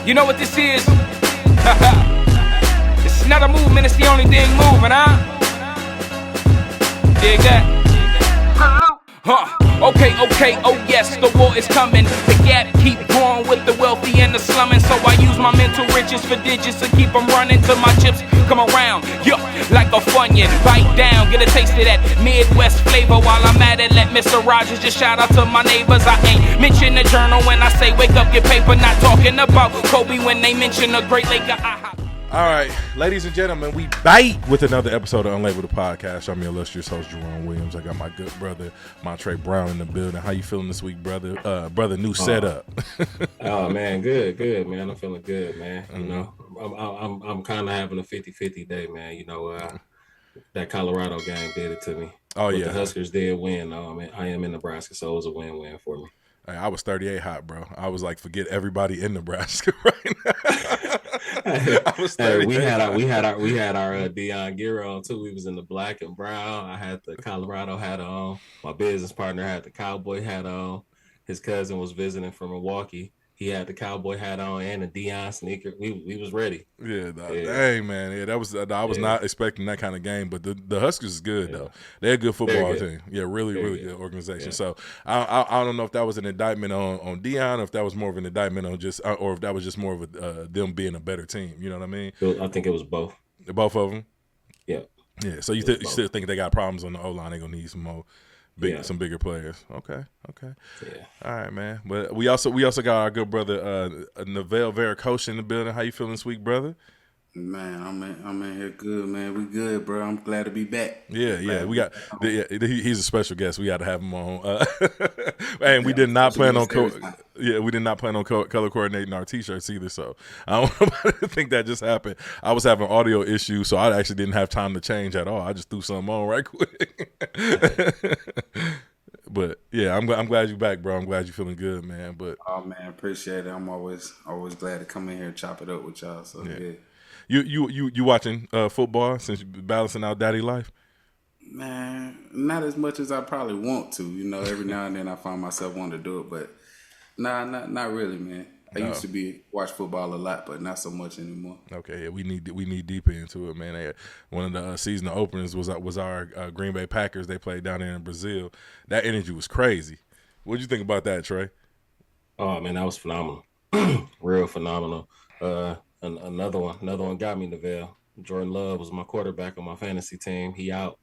You know what this is? It's not a movement, it's the only thing moving, huh? Dig that? Okay, oh yes, the war is coming. The gap keep growing with the wealthy and the slumming. So I use my mental riches for digits to keep them running till my chips come around. Yo, like a Funyun, bite down, get a taste of that Midwest flavor. While I'm at it, let Mr. Rogers just shout out to my neighbors. I ain't mention the journal when I say wake up, get paper. Not talking about Kobe when they mention a great Laker. All right, ladies and gentlemen, we bite with another episode of Unlabeled, the podcast. I'm your illustrious host, Jerome Williams. I got my good brother, Montre Brown, in the building. How you feeling this week, brother? Brother, new setup. Oh, man, good, man. I'm feeling good, man. You know, I'm kind of having a 50-50 day, man. You know, that Colorado game did it to me. Oh, but yeah. The Huskers did win. I am in Nebraska, so it was a win-win for me. Hey, I was 38 hot, bro. I was like, forget everybody in Nebraska right now. I was 38. We had our Dion gear on too. We was in the black and brown. I had the Colorado hat on. My business partner had the cowboy hat on. His cousin was visiting from Milwaukee. He had the cowboy hat on and a Dion sneaker. We was ready. Yeah, dang, man. Yeah, that was. I was not expecting that kind of game, but the Huskers is good though. They're a good football team. Yeah, really good organization. Yeah. So I don't know if that was an indictment on Dion, or if that was more of an indictment on just, or if that was just more of a them being a better team. You know what I mean? I think it was both. Both of them. Yeah. Yeah. So you still think they got problems on the O-line? They're gonna need some more. Some bigger players. Okay. Yeah. All right, man. But we also got our good brother Unlabeled Varicose in the building. How you feeling this week, brother? Man, I'm in here good, man. We good, bro. I'm glad to be back. Yeah. We got he's a special guest. We got to have him on. And we did not plan on color coordinating our t-shirts either. So I don't want nobody to think that just happened. I was having audio issues, so I actually didn't have time to change at all. I just threw something on right quick. But yeah, I'm glad you're back, bro. I'm glad you're feeling good, man. But oh man, appreciate it. I'm always glad to come in here and chop it up with y'all. So yeah. You watching football since you're balancing out daddy life? Man, not as much as I probably want to. You know, every now and then I find myself wanting to do it, but not really, man. I used to watch football a lot, but not so much anymore. Okay, yeah, we need deeper into it, man. One of the season openers was our Green Bay Packers. They played down there in Brazil. That energy was crazy. What'd you think about that, Trey? Oh man, that was phenomenal, real phenomenal. Another one got me, Unlabeled. Jordan Love was my quarterback on my fantasy team. He out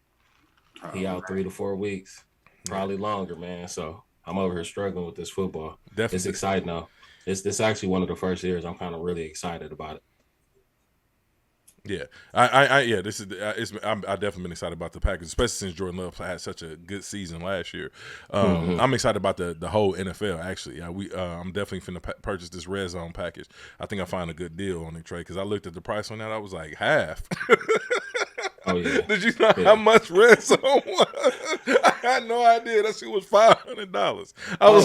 3 to 4 weeks, probably longer, man. So I'm over here struggling with this football. Definitely. It's exciting though. This actually one of the first years I'm kind of really excited about it. Yeah, I'm definitely been excited about the Packers, especially since Jordan Love had such a good season last year. I'm excited about the whole NFL. Actually, I'm definitely finna purchase this Red Zone package. I think I found a good deal on it, Trey, because I looked at the price on that. I was like half. Oh yeah. Did you know how much Red Zone was? I had no idea. That shit was $500. I was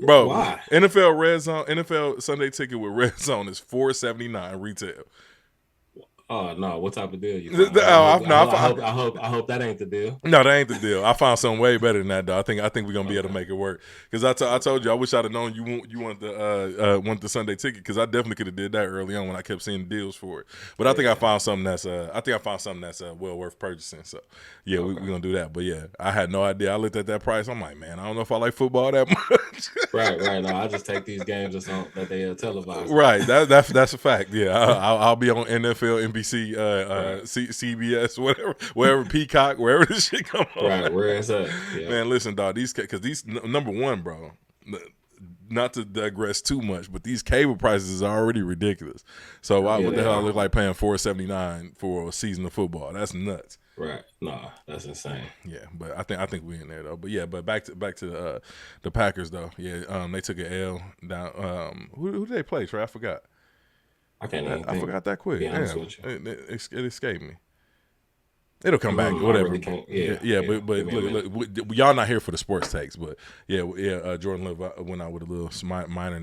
bro, why? NFL Sunday ticket with Red Zone is $4.79 retail. Oh no! What type of deal you? I hope that ain't the deal. No, that ain't the deal. I found something way better than that, though. I think we're gonna be able to make it work. Because I told you, I wish I'd have known you want the Sunday ticket, because I definitely could have did that early on when I kept seeing deals for it. But I think I found something that's well worth purchasing. So yeah, we're gonna do that. But yeah, I had no idea. I looked at that price. I'm like, man, I don't know if I like football that much. Right. No, I just take these games that they televise. Right. That's a fact. Yeah, I'll be on NFL, NBC. CBS, wherever Peacock, wherever this shit come on. Right, where is that? Yeah. Man, listen, dog. These number one, bro. Not to digress too much, but these cable prices are already ridiculous. So what the hell I look like paying $4.79 for a season of football? That's nuts. Right. Nah, that's insane. Yeah, but I think we in there though. But yeah, but back to the Packers though. Yeah, they took an L down. Who did they play, Trey? I forgot. I forgot that quick. Damn, it escaped me. It'll come back, whatever. Really but look, y'all not here for the sports takes, but Jordan Love went out with a little minor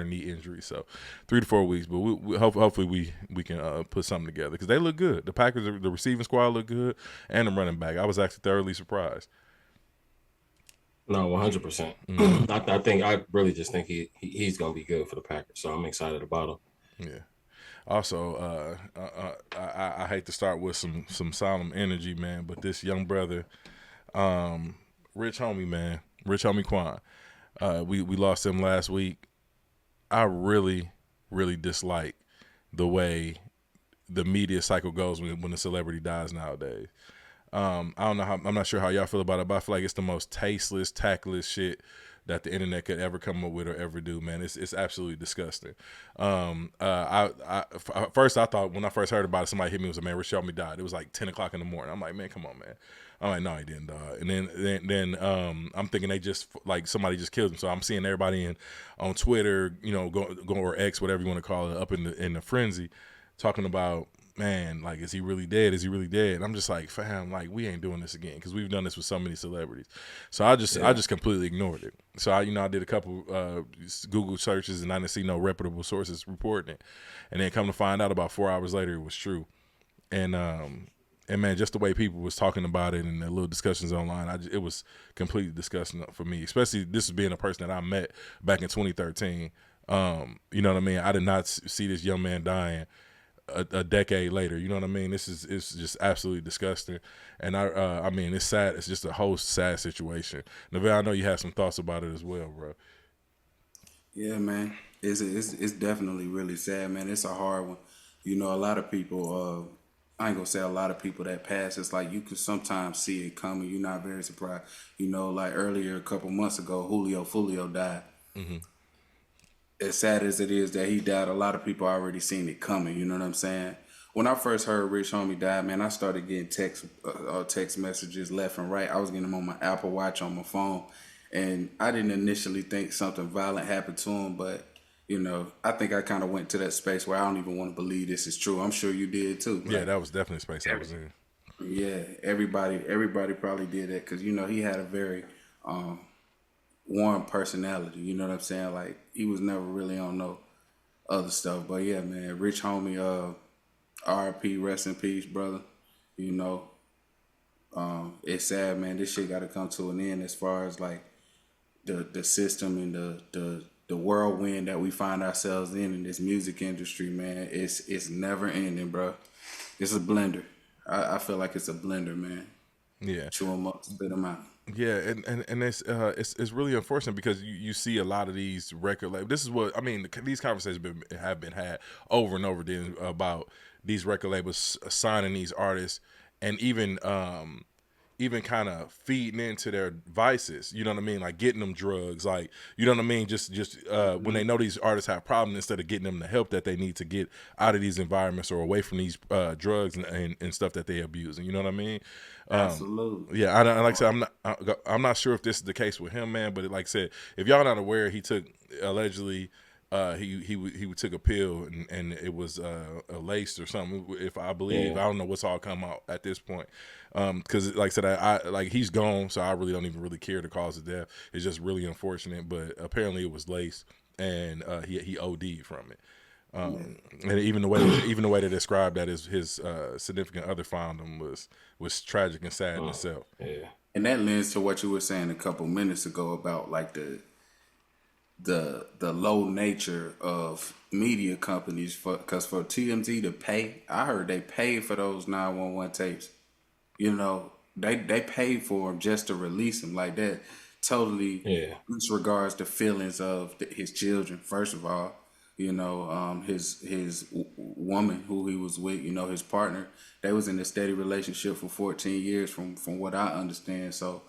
knee injury, so 3 to 4 weeks. But we hopefully we can put something together, because they look good. The Packers, the receiving squad look good, and the running back. I was actually thoroughly surprised. No, 100%. I really just think he's gonna be good for the Packers. So I'm excited about him. Yeah. Also, I hate to start with some solemn energy, man, but this young brother, Rich Homie, man, Rich Homie Quan, we lost him last week. I really, really dislike the way the media cycle goes when a celebrity dies nowadays. I don't know how, I'm not sure how y'all feel about it, but I feel like it's the most tasteless, tactless shit that the internet could ever come up with or ever do, man. It's absolutely disgusting. First I thought when I first heard about it, somebody hit me and was like, man, Rich Homie died. It was like 10 o'clock in the morning. I'm like, man, come on, man. I'm like, no, he didn't die. And then I'm thinking they just, like, somebody just killed him. So I'm seeing everybody on Twitter, go or X, whatever you want to call it, up in the frenzy, talking about, man, like, is he really dead? Is he really dead? And I'm just like, fam, like, we ain't doing this again because we've done this with so many celebrities. So I just completely ignored it. So I did a couple Google searches and I didn't see no reputable sources reporting it. And then come to find out about 4 hours later, it was true. And man, just the way people was talking about it and the little discussions online, it was completely disgusting for me. Especially this being a person that I met back in 2013. You know what I mean? I did not see this young man dying a decade later. You know what I mean? It's just absolutely disgusting. And I mean, it's sad. It's just a whole sad situation. Neville, I know you have some thoughts about it as well, bro. Yeah, man. It's definitely really sad, man. It's a hard one. A lot of people, I ain't gonna say a lot of people that pass, it's like you can sometimes see it coming. You're not very surprised. Like earlier, a couple months ago, Julio Fulio died. Mm-hmm. As sad as it is that he died, a lot of people already seen it coming. You know what I'm saying? When I first heard Rich Homie died, man, I started getting text messages left and right. I was getting them on my Apple Watch on my phone, and I didn't initially think something violent happened to him, but I think I kind of went to that space where I don't even want to believe this is true. I'm sure you did too. Yeah, that was definitely a space I was in. Yeah, everybody probably did that because he had a very warm personality. You know what I'm saying? Like, he was never really on no other stuff. But yeah, man, Rich Homie, R.I.P., rest in peace, brother. It's sad, man. This shit got to come to an end as far as like the system and the whirlwind that we find ourselves in this music industry, man. It's never ending, bro. It's a blender. I feel like it's a blender, man. Yeah. Chew them up, spit them out. Yeah, and it's really unfortunate because you see a lot of these record labels. This is what I mean. These conversations have been had over and over again about these record labels signing these artists and even kind of feeding into their vices. You know what I mean? Like getting them drugs. Like, you know what I mean? Just when they know these artists have problems, instead of getting them the help that they need to get out of these environments or away from these drugs and stuff that they abuse. And you know what I mean? Absolutely. Yeah, like I said, I'm not sure if this is the case with him, man. But like I said, if y'all not aware, he took allegedly he took a pill and it was laced or something. If I believe, I don't know what's all come out at this point. Because like I said, I like he's gone, so I really don't even really care the cause of death. It's just really unfortunate, but apparently it was laced and he OD'd from it. And even the way they described that his significant other found him was tragic and sad in itself. Yeah, and that lends to what you were saying a couple minutes ago about like the low nature of media companies because for TMZ to pay, I heard they paid for those 911 tapes. They paid for them just to release them like that. Totally disregards the feelings of his children. First of all, his woman who he was with, his partner, they was in a steady relationship for 14 years from what I understand. So,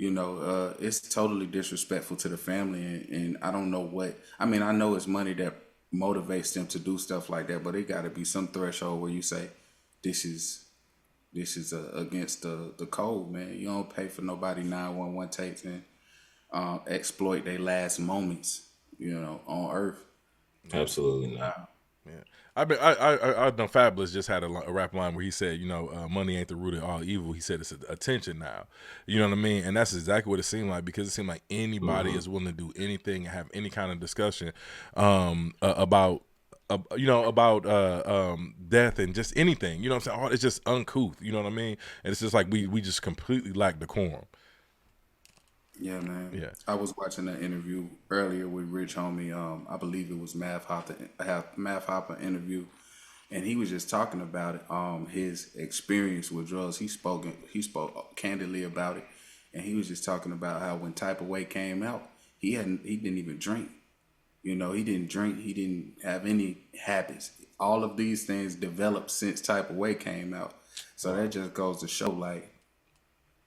it's totally disrespectful to the family. And I don't know I know it's money that motivates them to do stuff like that, but it got to be some threshold where you say, this is against the code, man. You don't pay for nobody 911 tapes and exploit their last moments, on Earth. Absolutely not. Yeah, I know Fabulous just had a rap line where he said, money ain't the root of all evil. He said it's attention now. You know what I mean? And that's exactly what it seemed like, because it seemed like anybody is willing to do anything and have any kind of discussion about death and just anything. You know what I'm saying? It's just uncouth. You know what I mean? And it's just like we just completely lack decorum. Yeah, man. Yeah. I was watching an interview earlier with Rich Homie. I believe it was Math Hopper interview, and he was just talking about it. His experience with drugs. He spoke candidly about it, and he was just talking about how when Type of Way came out, he didn't even drink. You know, he didn't drink. He didn't have any habits. All of these things developed since Type of Way came out. So that just goes to show, like,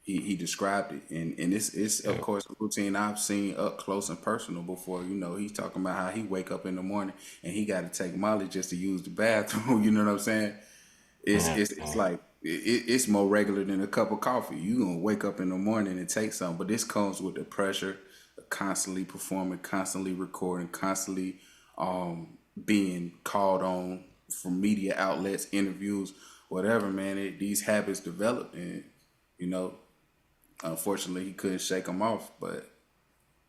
he described it, and it's of course a routine I've seen up close and personal before. You know, he's talking about how he wake up in the morning and he got to take Molly just to use the bathroom. You know what I'm saying? It's like it's more regular than a cup of coffee. You gonna wake up in the morning and take something, but this comes with the pressure of constantly performing, constantly recording, constantly being called on from media outlets, interviews, whatever. Man, these habits develop, and you know. Unfortunately, he couldn't shake them off, but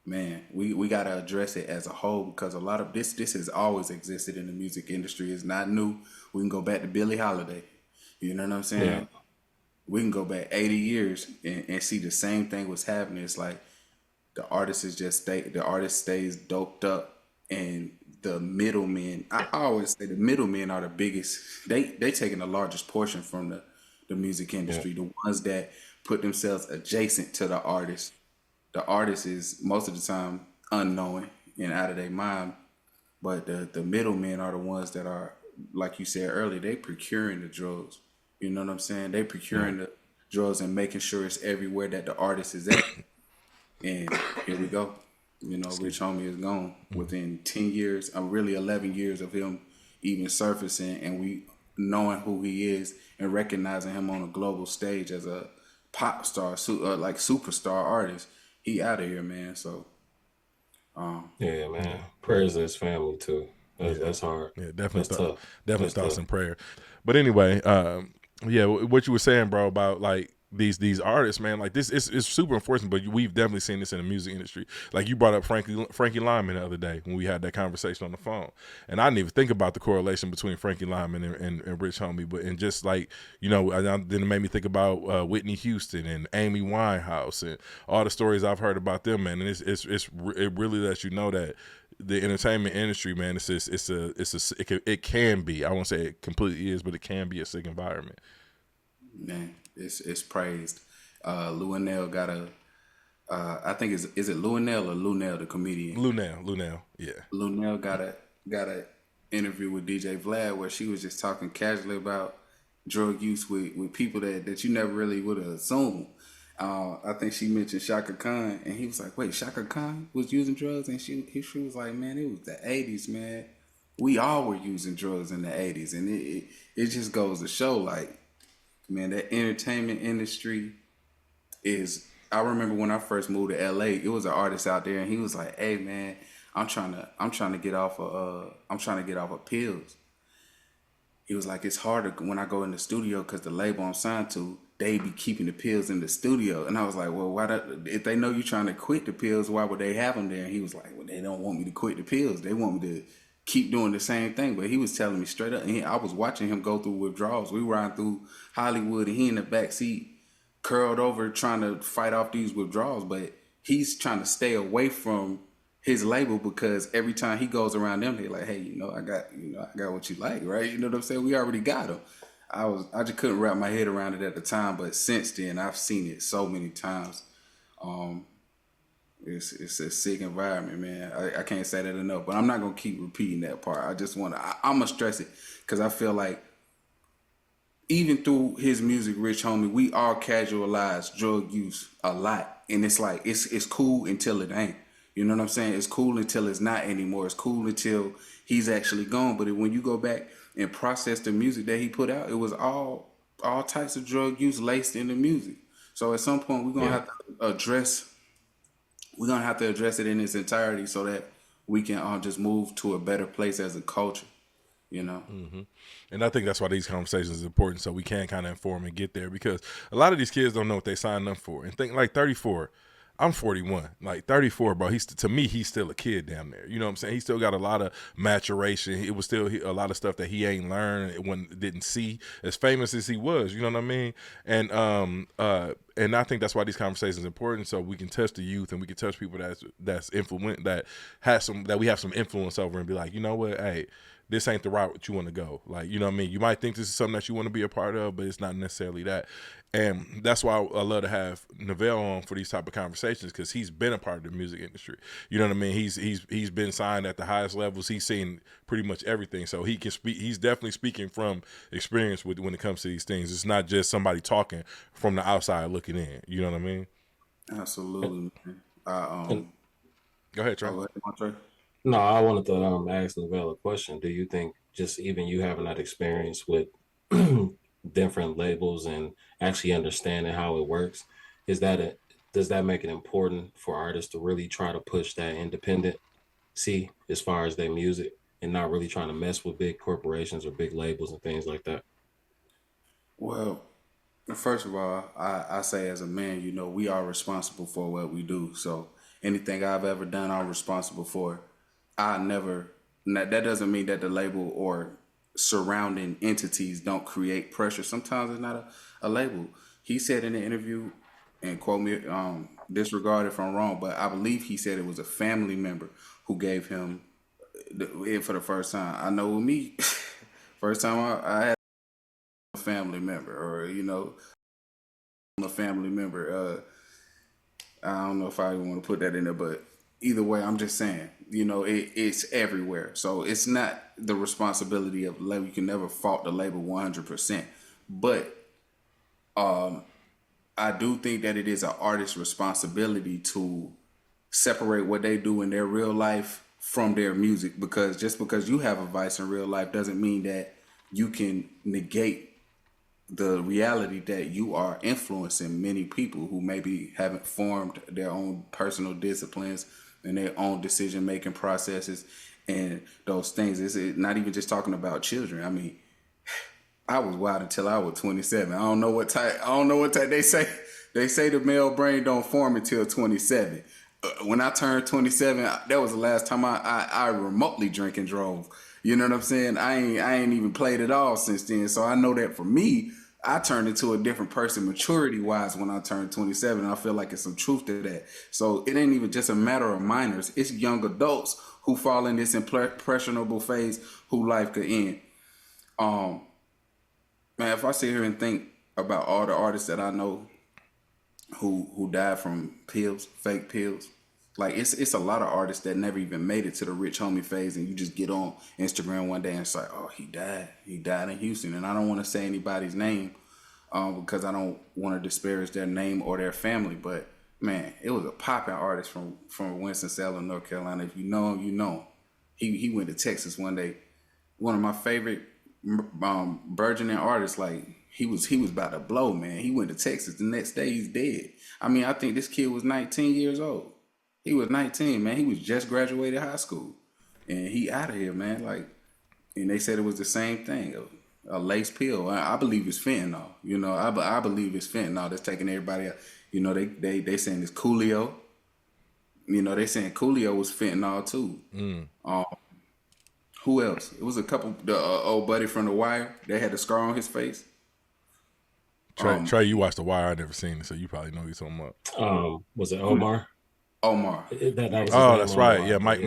man, we got to address it as a whole, because a lot of this has always existed in the music industry. It's not new. We can go back to Billie Holiday. You know what I'm saying? Yeah. We can go back 80 years and see the same thing was happening. It's like the artist stays doped up, and the middlemen. I always say the middlemen are the biggest. They taking the largest portion from the music industry. The ones that put themselves adjacent to the artist. The artist is most of the time unknowing and out of their mind, but the middlemen are the ones that are, like you said earlier, they procuring the drugs. You know what I'm saying? They procuring the drugs and making sure it's everywhere that the artist is at. And here we go. You know, Rich Homie is gone within 10 years, really 11 years of him even surfacing, and we knowing who he is and recognizing him on a global stage as a pop star, like superstar artist. He out of here, man. So, Yeah, man. Prayers to his family too. That's hard. Yeah, definitely. That's tough. Definitely That's thoughts tough. and prayer. But anyway, yeah, what you were saying, bro, about like these artists, man, like this is super unfortunate, but we've definitely seen this in the music industry. Like you brought up Frankie Lyman the other day when we had that conversation on the phone, and I didn't even think about the correlation between Frankie Lyman and Rich Homie, but and just like, you know, then it made me think about Whitney Houston and Amy Winehouse and all the stories I've heard about them, man, and it really lets you know that the entertainment industry, man, it can be. I won't say it completely is, but it can be a sick environment. man, it's praised. Luenell got a, I think is it Luenell or Lunell, the comedian? Lunell, yeah. Lunell got a interview with DJ Vlad where she was just talking casually about drug use with people that you never really would have assumed. I think she mentioned Shaka Khan, and he was like, "Wait, Shaka Khan was using drugs?" And she was like, "Man, it was the '80s, man. We all were using drugs in the '80s," and it just goes to show, like, man, that entertainment industry is. I remember when I first moved to LA, it was an artist out there, and he was like, "Hey, man, I'm trying to get off of pills." He was like, "It's harder when I go in the studio because the label I'm signed to, they be keeping the pills in the studio." And I was like, "Well, if they know you're trying to quit the pills, why would they have them there?" And he was like, "Well, they don't want me to quit the pills. They want me to keep doing the same thing." But he was telling me straight up, and I was watching him go through withdrawals. We were riding through Hollywood, and he in the back seat, curled over, trying to fight off these withdrawals. But he's trying to stay away from his label because every time he goes around them, they're like, "Hey, I got what you like, right?" You know what I'm saying? We already got him. I just couldn't wrap my head around it at the time, but since then I've seen it so many times. It's a sick environment, man. I can't say that enough, but I'm not gonna keep repeating that part. I'm gonna stress it because I feel like even through his music, Rich Homie, we all casualize drug use a lot, and it's like it's cool until it ain't. You know what I'm saying? It's cool until it's not anymore. It's cool until he's actually gone. But when you go back and process the music that he put out, it was all types of drug use laced in the music. So at some point, we're gonna have to address it in its entirety so that we can just move to a better place as a culture. Mm-hmm. And I think that's why these conversations is important, so we can kind of inform and get there, because a lot of these kids don't know what they signed up for. And think like 34. I'm 41. Like 34, bro. To me, he's still a kid down there. You know what I'm saying? He still got a lot of maturation. It was still a lot of stuff that he ain't learned, didn't see, as famous as he was. You know what I mean? And and I think that's why these conversations are important, so we can touch the youth and we can touch people that's influent, that we have some influence over, and be like, you know what, hey, this ain't the route you want to go. Like, you know what I mean? You might think this is something that you want to be a part of, but it's not necessarily that. And that's why I love to have Neville on for these type of conversations, because he's been a part of the music industry. You know what I mean? He's been signed at the highest levels. He's seen pretty much everything, so he can speak. He's definitely speaking from experience when it comes to these things. It's not just somebody talking from the outside looking in. You know what I mean? Absolutely, man. Go ahead, Trey. No, I wanted to ask Novell a question. Do you think just even you having that experience with different labels and actually understanding how it works, does that make it important for artists to really try to push that independent as far as their music, and not really trying to mess with big corporations or big labels and things like that? Well, first of all, I say as a man, you know, we are responsible for what we do. So anything I've ever done, I'm responsible for. That doesn't mean that the label or surrounding entities don't create pressure. Sometimes it's not a label. He said in the interview, and quote me, disregard if I'm wrong, but I believe he said it was a family member who gave him it for the first time. I know with me, first time I had a family member, or, you know, a family member. I don't know if I want to put that in there, but either way, I'm just saying, you know, it's everywhere. So it's not the responsibility of the label. You can never fault the label 100%. But I do think that it is an artist's responsibility to separate what they do in their real life from their music, because just because you have a vice in real life doesn't mean that you can negate the reality that you are influencing many people who maybe haven't formed their own personal disciplines and their own decision-making processes and those things. It's not even just talking about children. I mean, I was wild until I was 27. I don't know what type they say. They say the male brain don't form until 27. When I turned 27, that was the last time I remotely drank and drove. You know what I'm saying? I ain't even played at all since then. So I know that for me, I turned into a different person maturity-wise when I turned 27. And I feel like it's some truth to that. So it ain't even just a matter of minors. It's young adults who fall in this impressionable phase who life could end. Man, if I sit here and think about all the artists that I know who died from pills, fake pills, like it's a lot of artists that never even made it to the Rich Homie phase, and you just get on Instagram one day and it's like, oh, he died in Houston. And I don't want to say anybody's name because I don't want to disparage their name or their family, but man, it was a popping artist from Winston-Salem, North Carolina. If you know him, you know him. He went to Texas one day. One of my favorite burgeoning artists, like he was about to blow, man. He went to Texas. The next day he's dead. I mean, I think this kid was 19 years old. He was 19, man. He was just graduated high school, and he out of here, man. Like, and they said it was the same thing, a lace pill. I believe it's fentanyl. You know, I believe it's fentanyl that's taking everybody out. You know, they saying it's Coolio. You know, they saying Coolio was fentanyl too. Who else? It was a couple. The old buddy from The Wire that had the scar on his face. Trey, you watched The Wire. I never seen it, so you probably know who you're talking about. Was it Omar? Omar. That's right. Yeah, Mike.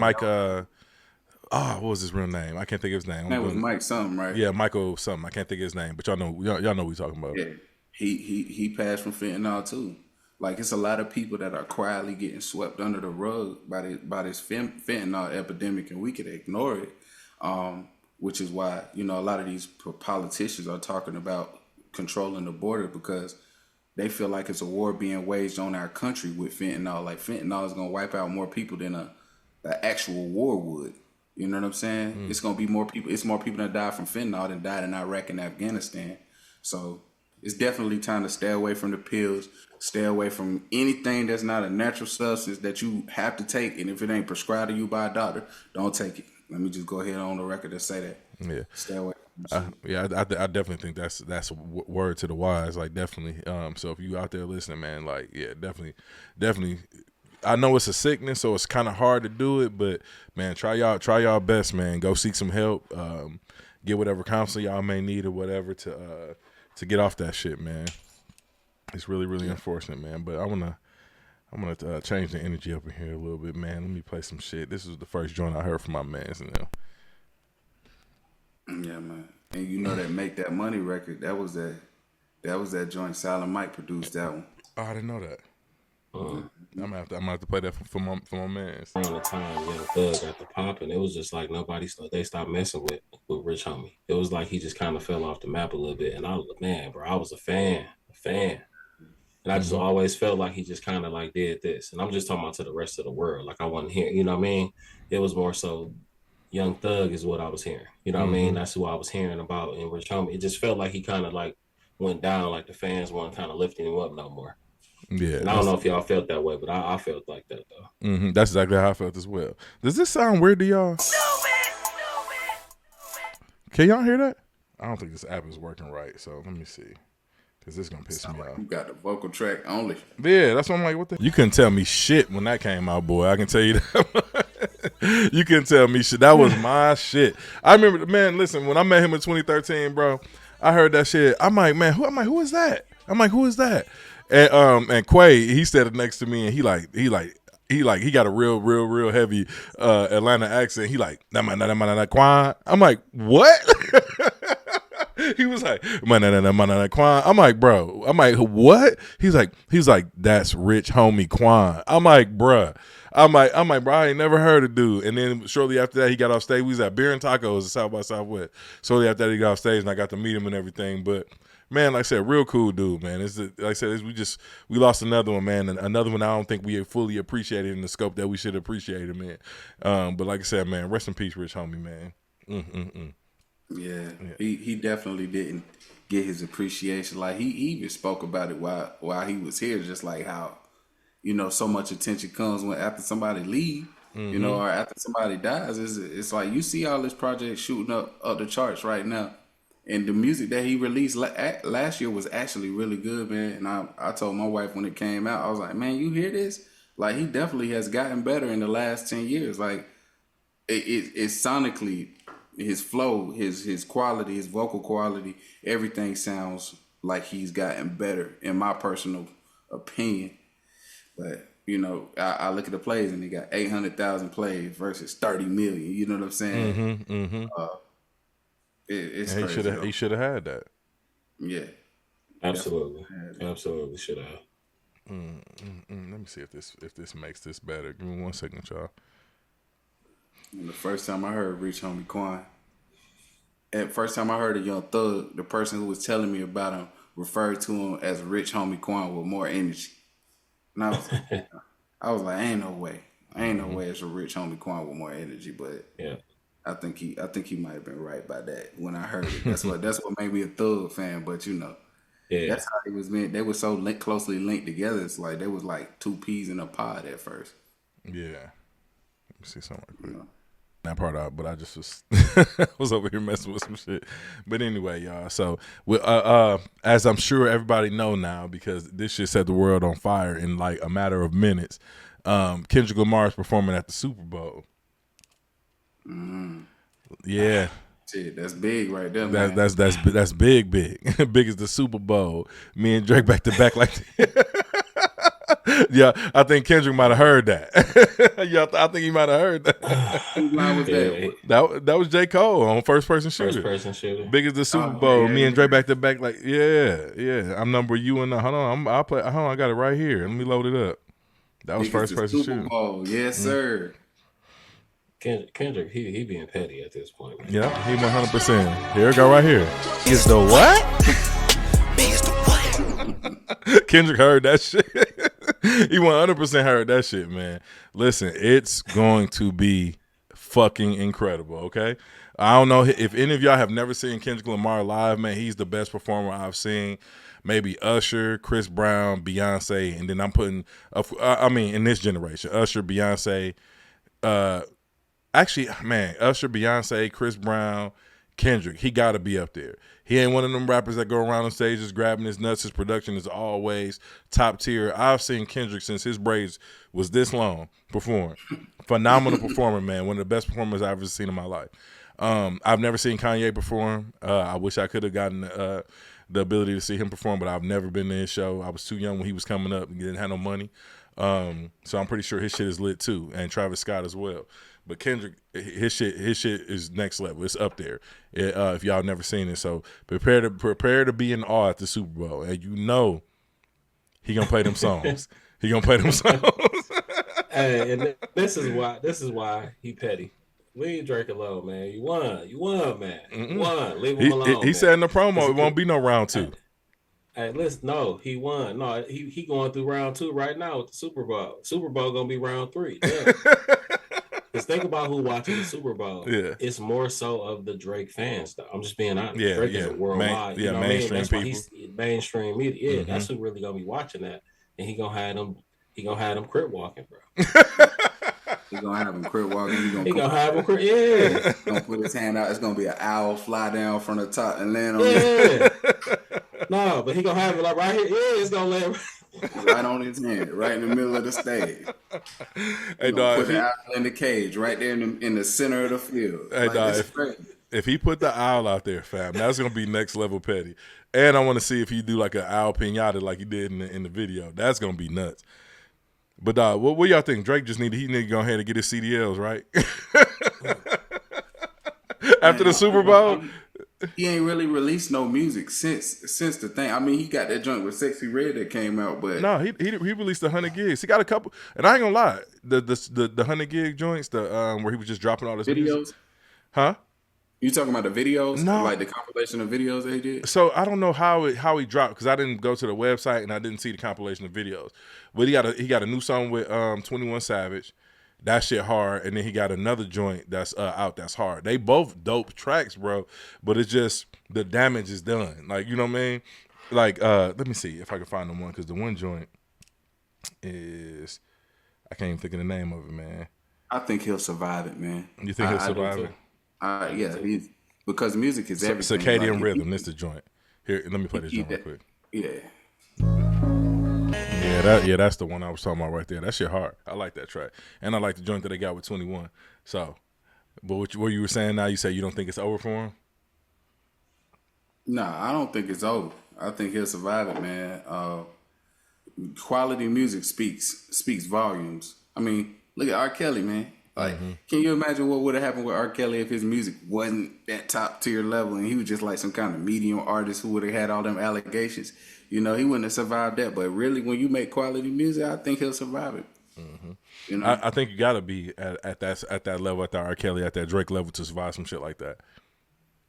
What was his real name? I can't think of his name. That was Mike something, right? Yeah, Michael something. I can't think of his name, but y'all know what we're talking about. Yeah, he passed from fentanyl too. Like, it's a lot of people that are quietly getting swept under the rug by this fentanyl epidemic, and we could ignore it. Which is why, you know, a lot of these politicians are talking about controlling the border, because they feel like it's a war being waged on our country with fentanyl. Like, fentanyl is going to wipe out more people than an actual war would. You know what I'm saying? It's going to be more people. It's more people that died from fentanyl than died in Iraq and Afghanistan. So it's definitely time to stay away from the pills, stay away from anything that's not a natural substance that you have to take. And if it ain't prescribed to you by a doctor, don't take it. Let me just go ahead on the record and say that. Yeah. Stay away. I definitely think that's a word to the wise. Like, definitely. So if you out there listening, man, like, yeah, definitely. I know it's a sickness, so it's kind of hard to do it, but man, try y'all best, man. Go seek some help. Get whatever counseling y'all may need or whatever to get off that shit, man. It's really, really unfortunate, man. But I'm gonna change the energy up in here a little bit, man. Let me play some shit. This is the first joint I heard from my mans and them. Yeah, man. And you know that Make That Money record, that was that joint. Silent Mike produced that one. Oh, I didn't know that. I'm gonna have to play that for my mans. Around the time Young Thug got the popping, it was just like they stopped messing with Rich Homie. It was like he just kind of fell off the map a little bit. And I was a fan. And I just always felt like he just kind of like did this. And I'm just talking about to the rest of the world. Like I wasn't hearing, you know what I mean? It was more so Young Thug is what I was hearing. You know what I mean? That's who I was hearing about in Rich Homie. It just felt like he kind of like went down, like the fans weren't kind of lifting him up no more. Yeah, and I don't know if y'all felt that way, but I felt like that though. That's exactly how I felt as well. Does this sound weird to y'all? Can y'all hear that? I don't think this app is working right, so let me see. Because this is going to piss me off. You got the vocal track only. Yeah, that's what I'm like, what the? You couldn't tell me shit when that came out, boy. I can tell you that. You couldn't tell me shit. That was my shit. I remember, man, listen, when I met him in 2013, bro, I heard that shit. I'm like, man, who is that? I'm like, who is that? And Quay, he said it next to me, and he got a real heavy Atlanta accent. He like, Quan. I'm like, what? He was like, Quan. I'm like, bro. I'm like, what? He's like, that's Rich Homie Quan. I'm like, bruh. I'm like, bro, I ain't never heard of dude. And then shortly after that, he got off stage. We was at Beer and Tacos at South by Southwest. Shortly after that, he got off stage, and I got to meet him and everything. But man, like I said, real cool dude, man. Like I said, we lost another one, man, and another one I don't think we fully appreciated in the scope that we should appreciate him in. But like I said, man, rest in peace, Rich Homie, man. Yeah, he definitely didn't get his appreciation. Like he even spoke about it while he was here, just like how, you know, so much attention comes when after somebody leave, you know, or after somebody dies. It's like you see all this project shooting up the charts right now. And the music that he released last year was actually really good, man. And I told my wife when it came out, I was like, man, you hear this? Like, he definitely has gotten better in the last 10 years. Like, it's sonically, his flow, his quality, his vocal quality, everything sounds like he's gotten better, in my personal opinion. But, you know, I look at the plays, and he got 800,000 plays versus 30 million. You know what I'm saying? It's crazy. He should have had that. Yeah, absolutely should have. Let me see if this makes this better. Give me 1 second, y'all. And the first time I heard Rich Homie Quan, and first time I heard a Young Thug, the person who was telling me about him referred to him as Rich Homie Quan with more energy. And I was like, ain't no way it's a Rich Homie Quan with more energy. But yeah. I think he might have been right by that when I heard it. That's what made me a Thug fan. But you know, that's how it was meant. They were so closely linked together. It's like they was like two peas in a pod at first. Yeah, let me see something like that. That part out, but I just was over here messing with some shit. But anyway, y'all. So, as I'm sure everybody know now, because this shit set the world on fire in like a matter of minutes. Kendrick Lamar is performing at the Super Bowl. Yeah, shit, that's big right there, man. That's big, big as the Super Bowl. Me and Drake back to back like that. Yeah, I think Kendrick might have heard that. Yeah, I think he might have heard that. Whose line was that? That was J. Cole on First Person Shooter. First Person Shooter. Big as the Super Bowl. Me and Drake back to back like yeah. I'm number you and hold on. I'll play. Hold on, I got it right here. Let me load it up. That was First Person Shooter. Super Bowl, yes sir. Kendrick, he being petty at this point. Man. Yeah, he 100%. Here we go right here. Is the what? Kendrick heard that shit. He 100% heard that shit, man. Listen, it's going to be fucking incredible, okay? I don't know if any of y'all have never seen Kendrick Lamar live, man. He's the best performer I've seen. Maybe Usher, Chris Brown, Beyonce, and then I'm putting, in this generation, Usher, Beyonce, actually, man, Usher, Beyonce, Chris Brown, Kendrick, he got to be up there. He ain't one of them rappers that go around on stage just grabbing his nuts. His production is always top tier. I've seen Kendrick since his braids was this long perform. Phenomenal performer, man. One of the best performers I've ever seen in my life. I've never seen Kanye perform. I wish I could have gotten the ability to see him perform, but I've never been to his show. I was too young when he was coming up and didn't have no money. So I'm pretty sure his shit is lit too, and Travis Scott as well. But Kendrick, his shit is next level. It's up there. If y'all never seen it, so prepare to be in awe at the Super Bowl, and you know he gonna play them songs. He gonna play them songs. Hey, and this is why he petty. Leave Drake alone, man. You won, man. You won. Leave him alone. He said in the promo, it won't be no round 2. Hey, listen, no, he won. No, he going through round 2 right now with the Super Bowl. Super Bowl gonna be round 3. Yeah. Because think about who watching the Super Bowl. Yeah. It's more so of the Drake fans, though. I'm just being honest. Yeah, Drake is a worldwide. You know mainstream what I mean? people. Why he's mainstream media. Yeah, that's who really gonna be watching that. And he gonna have them crip walking, bro. He gonna have him crip walking. He gonna have him crip. Yeah. Gonna put his hand out. It's gonna be an owl fly down from the top and land on it. No, but he gonna have it like right here. Yeah, it's gonna land right on his hand, right in the middle of the stage. Hey, dog, put the owl in the cage, right there in the center of the field. Hey, dog, if he put the owl out there, fam, that's gonna be next level petty. And I want to see if he do like an owl pinata like he did in the video. That's gonna be nuts. But dog, what y'all think? Drake just need to go ahead and get his CDLs, right? After the Super Bowl. He ain't really released no music since the thing. I mean, he got that joint with Sexy Red that came out, but no, he released 100 gigs. He got a couple, and I ain't gonna lie, the 100 gig joints, where he was just dropping all his videos, music. Huh? You talking about the videos? No, like the compilation of videos that he did. So I don't know how he dropped because I didn't go to the website and I didn't see the compilation of videos. But he got a new song with 21 Savage. That shit hard, and then he got another joint that's out that's hard. They both dope tracks, bro. But it's just the damage is done. Like, you know what I mean? Like, let me see if I can find the one, because the one joint is, I can't even think of the name of it, man. I think he'll survive it, man. You think he'll survive it? Yeah, because music is everything. Circadian like, Rhythm, this the joint. Here, let me play this joint real quick. Yeah. Yeah, that's the one I was talking about right there. That shit hard. I like that track, and I like the joint that they got with 21. So, but what you were saying now, you say you don't think it's over for him? Nah, I don't think it's over. I think he'll survive it, man. Quality music speaks volumes. I mean, look at R. Kelly, man. Like, can you imagine what would have happened with R. Kelly if his music wasn't that top tier level and he was just like some kind of medium artist who would have had all them allegations? You know, he wouldn't have survived that. But really, when you make quality music, I think he'll survive it. You know, I think you got to be at that level, at that R. Kelly, at that Drake level to survive some shit like that.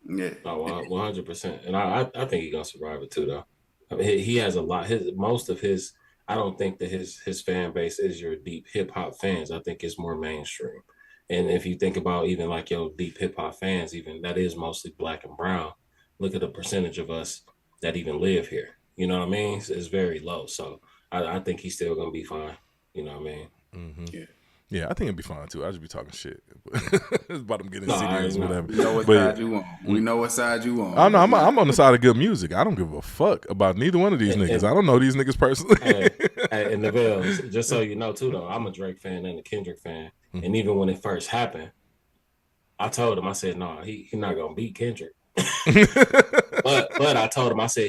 Yeah, 100%. And I think he's gonna survive it too, though. I mean, he has a lot. Most of his. I don't think that his fan base is your deep hip hop fans. I think it's more mainstream. And if you think about even like your deep hip hop fans, even that is mostly black and brown. Look at the percentage of us that even live here. You know what I mean? It's very low. So I think he's still gonna be fine. You know what I mean? Yeah. Yeah, I think it'd be fine too. I just be talking shit about them getting CDs or whatever. We know what side you want. We know what side you want. I know I'm on the side of good music. I don't give a fuck about neither one of these niggas. I don't know these niggas personally. Hey, and Neville, just so you know too, though, I'm a Drake fan and a Kendrick fan. And even when it first happened, I told him, I said, no, he not gonna beat Kendrick. but I told him, I said,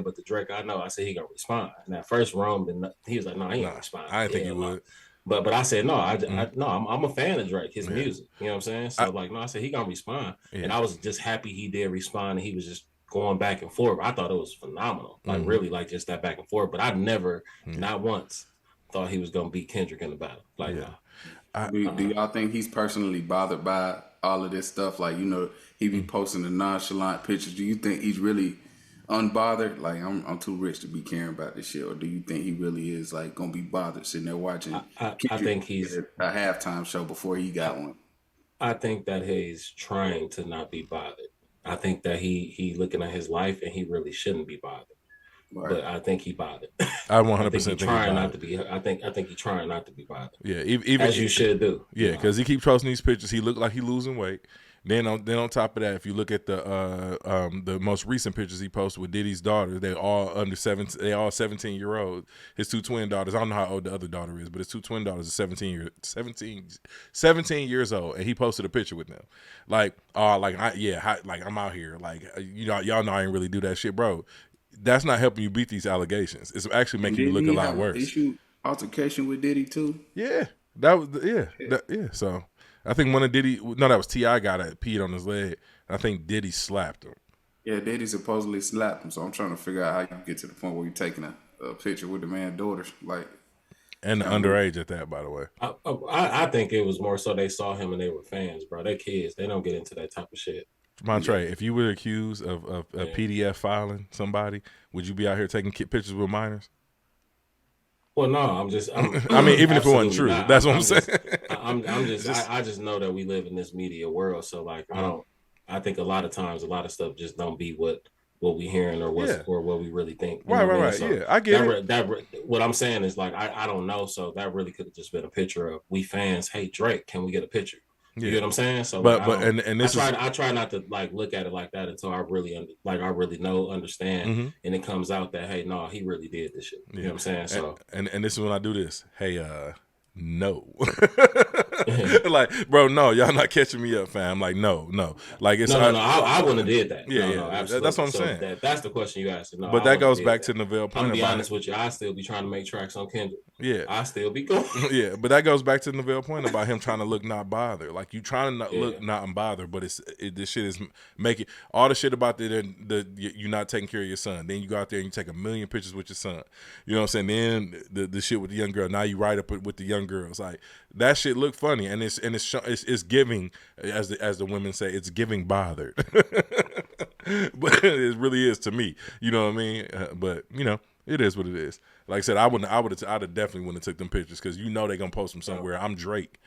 but the Drake I know, I said he gonna respond. And that first round, he was like, no, he ain't gonna respond. I didn't think he would. But I said no. I'm a fan of Drake, his music. You know what I'm saying? So I said he gonna respond, and I was just happy he did respond. And he was just going back and forth. I thought it was phenomenal, really, like just that back and forth. But I never, not once, thought he was gonna beat Kendrick in the battle. Do y'all think he's personally bothered by all of this stuff? Like, you know, he be posting the nonchalant pictures. Do you think he's really unbothered? Like, I'm too rich to be caring about this shit, or do you think he really is like gonna be bothered sitting there watching? I think he's a halftime show before he got one. I think that he's trying to not be bothered. I think that he looking at his life and he really shouldn't be bothered. Right. But I think he bothered. I 100% think trying not to be. I think he's trying not to be bothered. Yeah, even as you should do. Yeah, because he keeps posting these pictures. He look like he losing weight. Then on top of that, if you look at the most recent pictures he posted with Diddy's daughters, they all under 7. They all 17-year-olds. His 2 twin daughters. I don't know how old the other daughter is, but his 2 twin daughters are 17 years old, and he posted a picture with them. Like, I'm out here. Like, y'all know I ain't really do that shit, bro. That's not helping you beat these allegations. It's actually making you look a lot worse. Issue altercation with Diddy too. Yeah, that was So I think one of Diddy, no, that was T.I. got it, peed on his leg. I think Diddy slapped him. Yeah, Diddy supposedly slapped him. So I'm trying to figure out how you get to the point where you're taking a picture with the man's daughters, like. And the underage at that, by the way. I think it was more so they saw him and they were fans, bro. They're kids. They don't get into that type of shit. Montre, if you were accused of PDF filing somebody, would you be out here taking pictures with minors? Well, no, I'm I mean, even if it wasn't true, not. that's what I'm saying. I just know that we live in this media world, so like, I think a lot of times, a lot of stuff just don't be what we hearing or what we really think. Right. So yeah, I get it. What I'm saying is like, I don't know. So that really could have just been a picture of we fans. Hey, Drake, can we get a picture? You know what I'm saying? So, I try not to like look at it like that until I really understand, and it comes out that hey, no, he really did this shit. You know what I'm saying? So, and this is when I do this. Hey, no, like, bro, no, y'all not catching me up, fam. Like, no, like it's no. I wouldn't have did that. Yeah, no, absolutely. That's what I'm saying. That's the question you asked. No, but that goes back to Neville. I'm gonna be honest with you. I still be trying to make tracks on Kendrick. Yeah, I still be going. Yeah, but that goes back to Neville point about him trying to look not bothered. Like you trying to not look not bothered, but this shit is making all the shit about you not taking care of your son. Then you go out there and you take 1 million pictures with your son. You know what I'm saying? Then the shit with the young girl. Now you write up with the young girls. Like that shit look funny, and it's giving, as the women say, it's giving bothered. But it really is to me. You know what I mean? But you know, it is what it is. Like I said, I'd have definitely wouldn't have took them pictures because you know they're gonna post them somewhere. I'm Drake.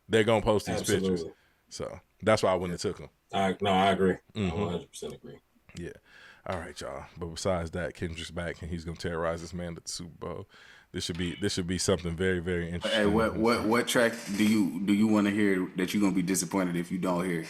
They're gonna post these pictures. So that's why I wouldn't have took them. I agree. I 100% agree. Yeah. All right, y'all. But besides that, Kendrick's back and he's gonna terrorize this man at the Super Bowl. This should be something very, very interesting. Hey, what track do you want to hear that you're gonna be disappointed if you don't hear?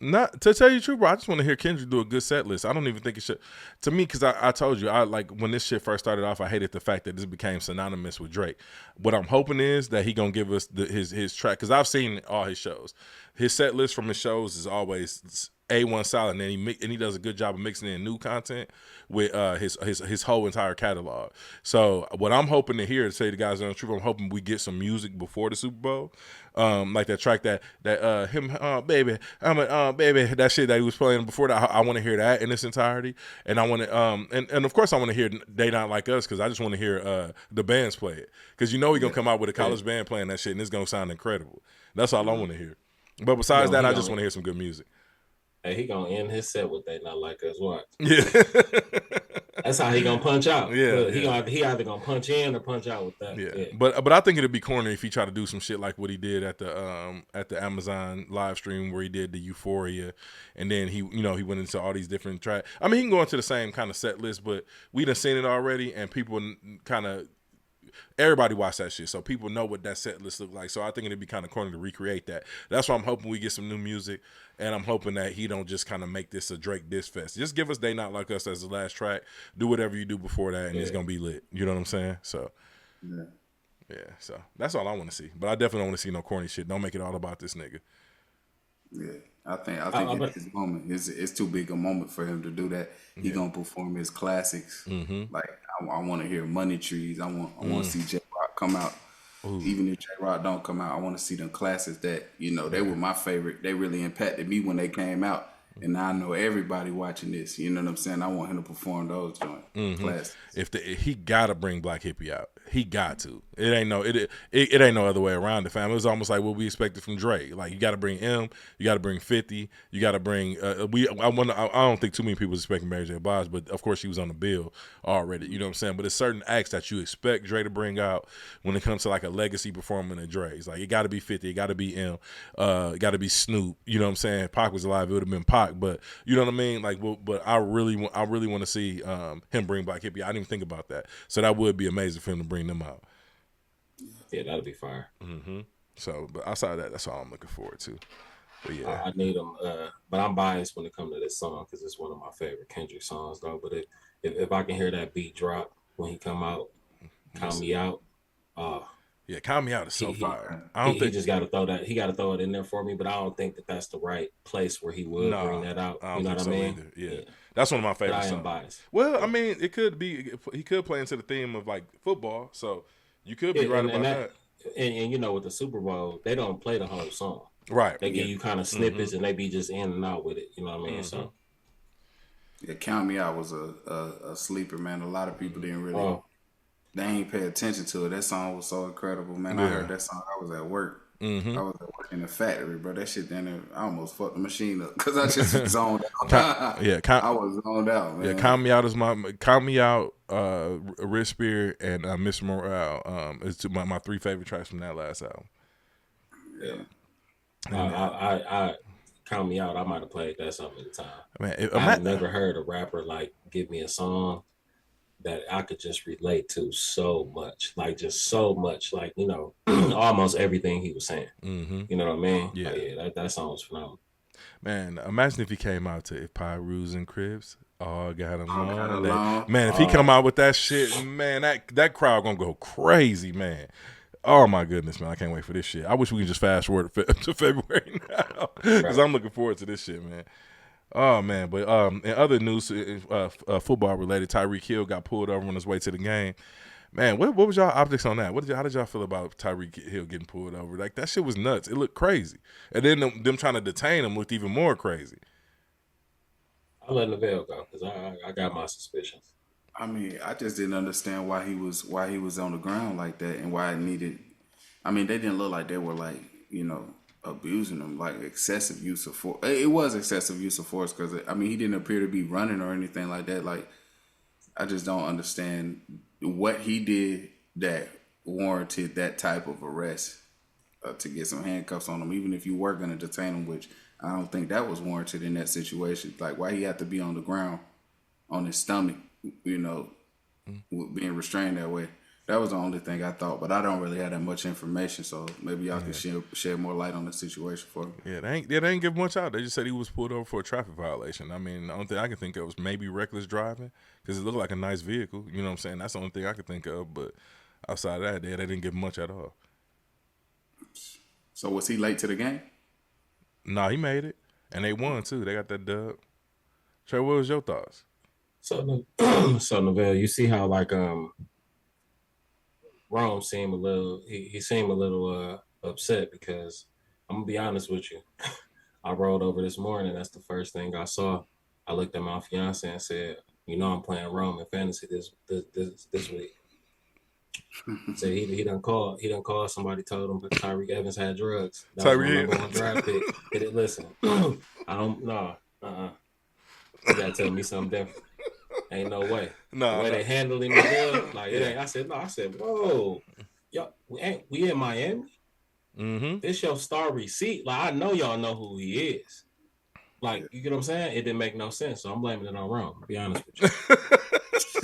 Not to tell you the truth, bro. I just want to hear Kendrick do a good set list. I don't even think it should. To me, because I told you, I like when this shit first started off, I hated the fact that this became synonymous with Drake. What I'm hoping is that he gonna give us his track, because I've seen all his shows. His set list from his shows is always A1 solid, and he does a good job of mixing in new content with his whole entire catalog. So what I'm hoping to hear, to say the guys on the truth, I'm hoping we get some music before the Super Bowl, like that track that him baby, I'm a baby, that shit that he was playing before that. I want to hear that in its entirety, and I want to and of course I want to hear They Not Like Us, because I just want to hear the bands play it, because you know he's gonna come out with a college band playing that shit, and it's gonna sound incredible. That's all I want to hear. But besides that, I just want to hear some good music. Hey, he gonna end his set with They Not Like Us. Watch. Yeah. That's how he gonna punch out. Yeah. Look, he either gonna punch in or punch out with that. Yeah. But I think it'd be corny if he tried to do some shit like what he did at the Amazon live stream where he did the Euphoria, and then he went into all these different tracks. I mean, he can go into the same kind of set list, but we done seen it already, and people kind of. Everybody watch that shit, so people know what that set list look like. So I think it'd be kind of corny to recreate that. That's why I'm hoping we get some new music, and I'm hoping that he don't just kind of make this a Drake diss fest. Just give us They Not Like Us as the last track. Do whatever you do before that, and it's gonna be lit. You know what I'm saying? So yeah. So that's all I want to see. But I definitely don't want to see no corny shit. Don't make it all about this nigga. Yeah, I think it's his moment. It's too big a moment for him to do that. He gonna perform his classics. Like I want to hear Money Trees. I want to see J Rock come out. Even if J Rock don't come out, I want to see them classics that they were my favorite. They really impacted me when they came out. And now I know everybody watching this. You know what I'm saying? I want him to perform those joints. Classics. He gotta bring Black Hippie out. He got to. It ain't no other way around it, fam. It was almost like what we expected from Drake. Like you got to bring M, you got to bring 50, you got to bring. I don't think too many people was expecting Mary J. Blige, but of course she was on the bill already. You know what I'm saying? But there's certain acts that you expect Dre to bring out when it comes to like a legacy performance of Dre's. Like it got to be 50, it got to be M, it got to be Snoop. You know what I'm saying? Pac was alive, it would have been Pac, but you know what I mean? Like, but I really want to see him bring Black Hippie. I didn't even think about that, so that would be amazing for him to bring them out. Yeah, that'd be fire. So, but outside of that, that's all I'm looking forward to. But yeah, I need him. But I'm biased when it comes to this song because it's one of my favorite Kendrick songs, though. But if I can hear that beat drop when he come out, count me out. yeah, Count Me Out is so He he fire. I don't he think just got to throw that. He got to throw it in there for me. But I don't think that that's the right place where he would bring no, that out. I You don't know think what I so mean? either. Yeah. That's one of my But favorite I am songs. biased. Well, I mean, it could be. He could play into the theme of like football, so you could be right about that. And you know, with the Super Bowl, they don't play the whole song. Right. They give you kind of snippets, and they be just in and out with it. You know what I mean? So Yeah, Count Me Out was a sleeper, man. A lot of people didn't really, they ain't pay attention to it. That song was so incredible, man. I heard that song. I was at work. I was at work in the factory, bro. That shit down there, I almost fucked the machine up because I just zoned out. I was zoned out, man. Yeah, Count Me Out is Count Me Out, Rich Spirit, and Mr. Morale. Is my three favorite tracks from that last album. yeah. I count me out. I might have played that so many times. Man, I've never heard a rapper like give me a song that I could just relate to so much, like just so much, like you know, almost everything he was saying. You know what I mean? Yeah, like, yeah. That song was phenomenal. Man, imagine if he came out to If Pyrus and Cribs. Oh, got him Got on. Man, if he come out with that shit, man, that crowd gonna go crazy, man. Oh my goodness, man! I can't wait for this shit. I wish we could just fast forward to February now because I'm looking forward to this shit, man. Oh man, but in other news, football related, Tyreek Hill got pulled over on his way to the game. Man, what was y'all optics on that? How did y'all feel about Tyreek Hill getting pulled over? Like that shit was nuts. It looked crazy, and then them trying to detain him looked even more crazy. I'll let Unlabeled go because I got my suspicions. I mean, I just didn't understand why he was on the ground like that and why it needed. I mean, they didn't look like they were like abusing him, like excessive use of force. It was excessive use of force because I mean he didn't appear to be running or anything like that. Like I just don't understand what he did that warranted that type of arrest to get some handcuffs on him, even if you were going to detain him, which I don't think that was warranted in that situation. Like why he had to be on the ground on his stomach, being restrained that way. That was the only thing I thought, but I don't really have that much information, so maybe y'all can shed more light on the situation for me. Yeah, they ain't give much out. They just said he was pulled over for a traffic violation. I mean, the only thing I can think of was maybe reckless driving because it looked like a nice vehicle. You know what I'm saying? That's the only thing I could think of, but outside of that, they didn't give much at all. So was he late to the game? Nah, he made it, and they won too. They got that dub. Trey, what was your thoughts? So Neville, you see how like Rome seemed a little he seemed a little upset because I'm gonna be honest with you. I rolled over this morning. That's the first thing I saw. I looked at my fiance and said, I'm playing Rome in fantasy this week. So he done called somebody told him that Tyreek Evans had drugs. That was my number one draft pick. Listen, I don't know. You gotta tell me something different. Ain't no way. No, the way they handling me there, like it ain't. I said, whoa, y'all, we in Miami. This your star receipt. Like I know y'all know who he is. Like you get what I'm saying? It didn't make no sense. So I'm blaming it on Rome. To be honest with you.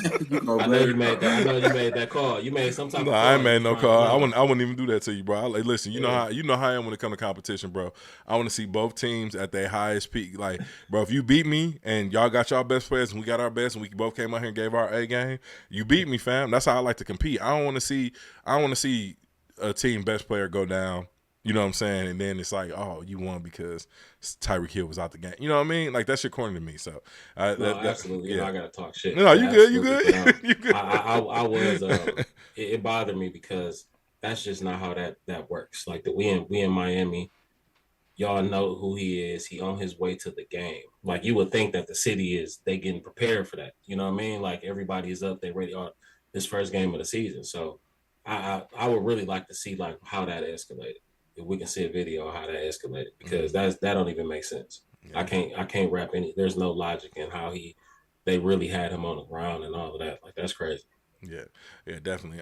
I know you made that call. You made some type of call. I ain't made no call. I wouldn't even do that to you, bro. Listen, you know how I am when it comes to competition, bro. I want to see both teams at their highest peak. Like, bro, if you beat me and y'all got y'all best players and we got our best and we both came out here and gave our A game, you beat me, fam. That's how I like to compete. I don't want to see a team best player go down. You know what I'm saying? And then it's like, oh, you won because Tyreek Hill was out the game. You know what I mean? Like, that's your corny to me. So, absolutely. I got to talk shit. No, you good. You good. You good. I was, it bothered me because that's just not how that works. Like, we in Miami, y'all know who he is. He on his way to the game. Like, you would think that the city they getting prepared for that. You know what I mean? Like, everybody is up. They ready on this first game of the season. So, I would really like to see, like, how that escalated. If we can see a video of how that escalated, because that don't even make sense. Yeah. I can't wrap there's no logic in how they really had him on the ground and all of that. Like that's crazy. Yeah, definitely.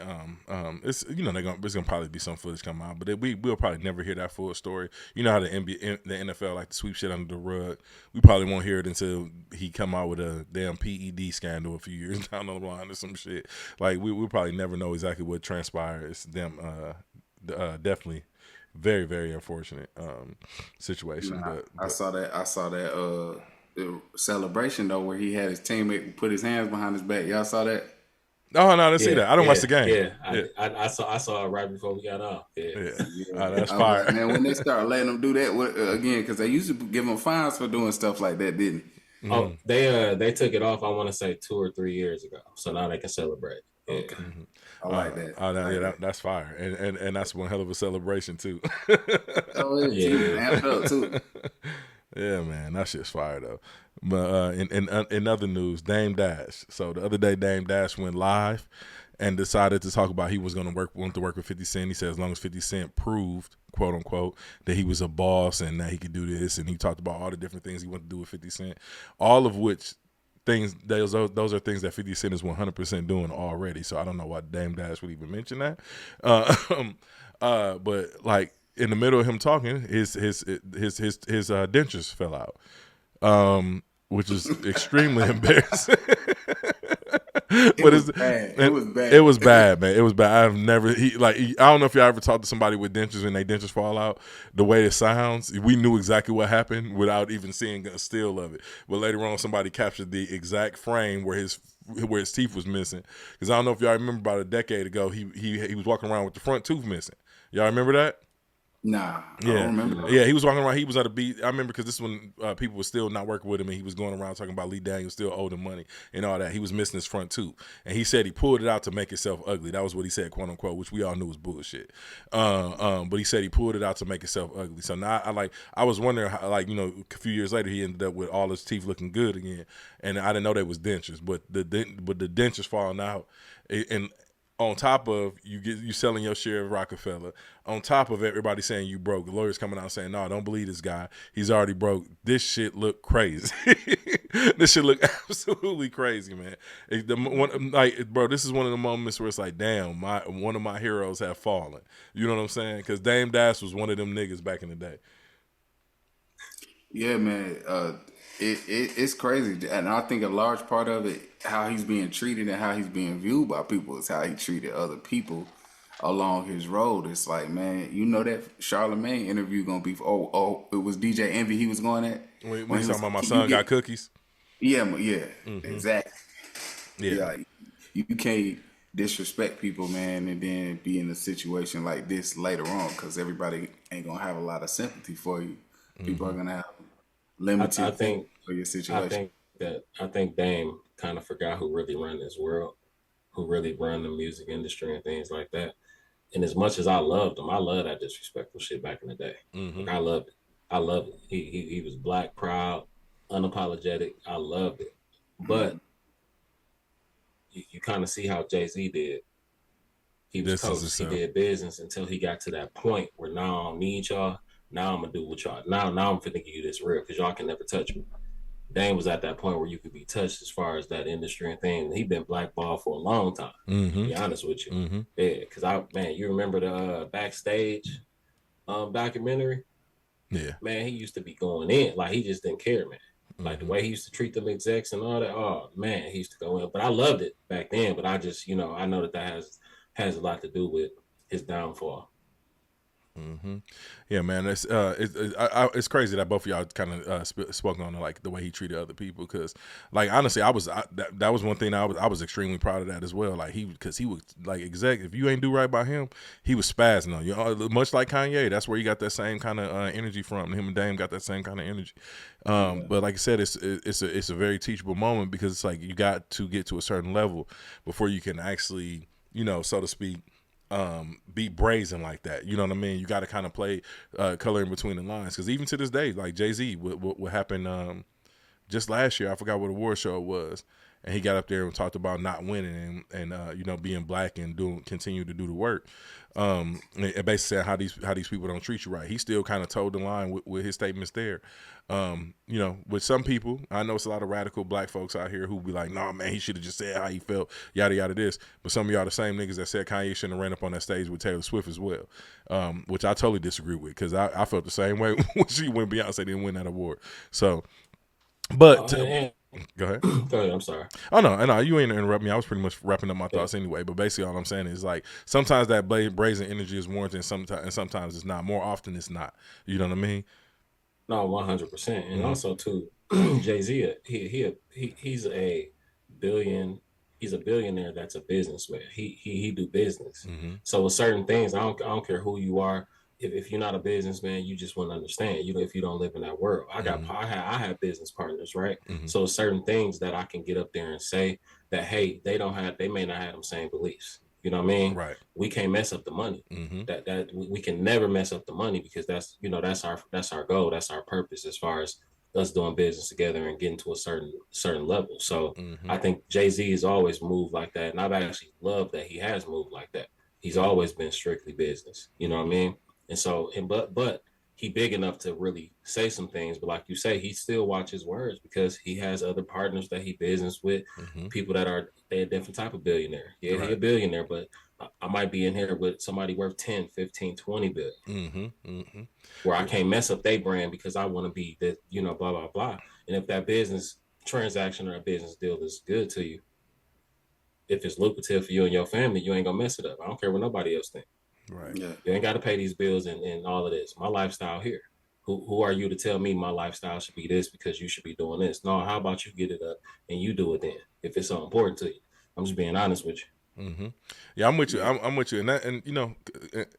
It's it's gonna probably be some footage come out, but we'll probably never hear that full story. You know how the NFL like to sweep shit under the rug. We probably won't hear it until he come out with a damn PED scandal a few years down the line or some shit. Like we'll probably never know exactly what transpired. It's them definitely very, very unfortunate situation. Nah, But I saw that celebration though, where he had his teammate put his hands behind his back. Y'all saw that? oh no, I didn't see Yeah, that. I don't watch the game. yeah. Yeah, I saw it right before we got off. Yeah. yeah. Yeah, That's I was fire. like, man, when they start letting them do that again, because they used to give them fines for doing stuff like that, didn't? Oh, they took it off. I want to say 2 or 3 years ago, so now they can celebrate. Yeah. Okay, I like that. That's fire, and that's one hell of a celebration too. Oh, yeah, amped up too. Yeah, man, that shit's fire though. But in other news, Dame Dash. So the other day, Dame Dash went live and decided to talk about he was going to want to work with 50 Cent. He said as long as 50 Cent proved, quote unquote, that he was a boss and that he could do this, and he talked about all the different things he wanted to do with 50 Cent, all of which things those are things that 50 Cent is 100% doing already. So I don't know why Dame Dash would even mention that. But like in the middle of him talking, his dentures fell out, which is extremely embarrassing. It was bad. It was bad, man. It was bad. I've never I don't know if y'all ever talked to somebody with dentures and their dentures fall out. The way it sounds, we knew exactly what happened without even seeing a still of it. But later on, somebody captured the exact frame where his teeth was missing. Because I don't know if y'all remember, about a decade ago, he was walking around with the front tooth missing. Y'all remember that? Nah, I don't remember that. Yeah, he was walking around. He was at a beat. I remember because this is when people were still not working with him, and he was going around talking about Lee Daniels still owed him money and all that. He was missing his front tooth, and he said he pulled it out to make itself ugly. That was what he said, quote unquote, which we all knew was bullshit. But he said he pulled it out to make itself ugly. So now I was wondering how, a few years later he ended up with all his teeth looking good again, and I didn't know they was dentures, but the dentures falling out, and on top of you selling your share of Rockefeller, on top of everybody saying you broke, the lawyers coming out saying, no, don't believe this guy. He's already broke. This shit look crazy. This shit look absolutely crazy, man. Bro, this is one of the moments where it's like, damn, one of my heroes have fallen. You know what I'm saying? Because Dame Dash was one of them niggas back in the day. Yeah, man. It's crazy, and I think a large part of it, how he's being treated and how he's being viewed by people, is how he treated other people along his road. It's like, man, you know that Charlemagne interview gonna be? It was DJ Envy he was going at. When he was talking about my son got cookies. Yeah, exactly. Yeah, you can't disrespect people, man, and then be in a situation like this later on, because everybody ain't gonna have a lot of sympathy for you. People are gonna have limited I think for your situation. I think Dame kind of forgot who really run this world, who really run the music industry and things like that. And as much as I loved him, I love that disrespectful shit back in the day. Like, I loved it. I loved it. He was black, proud, unapologetic. I loved it. But you kind of see how Jay-Z did. He was coach. He did business until he got to that point where now I don't need y'all. Now I'm gonna do what y'all. Now I'm finna give you this real, because y'all can never touch me. Dame was at that point where you could be touched as far as that industry and thing. He been blackballed for a long time. To be honest with you, yeah. Because you remember the Backstage documentary? Yeah, man, he used to be going in, like he just didn't care, man. Like the way he used to treat them execs and all that. Oh man, he used to go in. But I loved it back then. But I just, I know that has a lot to do with his downfall. Yeah, man, it's crazy that both of y'all kind of spoke on like the way he treated other people, because like honestly, that was one thing I was extremely proud of that as well. Like because he was like exec, if you ain't do right by him, he was spazzing on you, much like Kanye. That's where you got that same kind of energy from. Him and Dame got that same kind of energy. But like I said, it's a very teachable moment, because it's like you got to get to a certain level before you can actually, so to speak, be brazen like that. You know what I mean? You got to kind of play color in between the lines, because even to this day, like Jay-Z, what happened just last year, I forgot what award show it was, and he got up there and talked about not winning and being black and continue to do the work, and basically saying how these people don't treat you right. He still kind of toed the line with his statements there. With some people, I know it's a lot of radical black folks out here who be like, nah, man, he should have just said how he felt, yada, yada, this. But some of y'all the same niggas that said Kanye shouldn't have ran up on that stage with Taylor Swift as well, which I totally disagree with, because I felt the same way when Beyonce didn't win that award. So, but... Go ahead. Go ahead. I'm sorry. Oh no, you ain't interrupt me. I was pretty much wrapping up my thoughts Yeah. anyway. But basically, all I'm saying is like sometimes that brazen energy is warranted, and sometimes it's not. More often, it's not. You know what I mean? No, 100%. And also too, Jay-Z, he's a billion. He's a billionaire. That's a businessman. He do business. So with certain things, I don't care who you are. If you're not a businessman, you just wouldn't understand. You know, if you don't live in that world, I have business partners, right? So certain things that I can get up there and say that, hey, they may not have them same beliefs. You know what I mean? Right. We can't mess up the money. That we can never mess up the money because that's our goal. That's our purpose as far as us doing business together and getting to a certain level. So I think Jay-Z has always moved like that, and I've actually loved that he has moved like that. He's always been strictly business. You know what I mean? And so, but he big enough to really say some things. But like you say, he still watches words because he has other partners that he business with, people that are they a different type of billionaire. Yeah, he a billionaire, but I might be in here with somebody worth 10, 15, 20 billion. Where I can't mess up their brand because I want to be that, blah, blah, blah. And if that business transaction or a business deal is good to you, if it's lucrative for you and your family, you ain't gonna mess it up. I don't care what nobody else thinks. Right. Yeah. You ain't got to pay these bills and all of this. My lifestyle here. Who are you to tell me my lifestyle should be this because you should be doing this? No, how about you get it up and you do it then if it's so important to you? I'm just being honest with you. Yeah, I'm with you. I'm with you, and I'm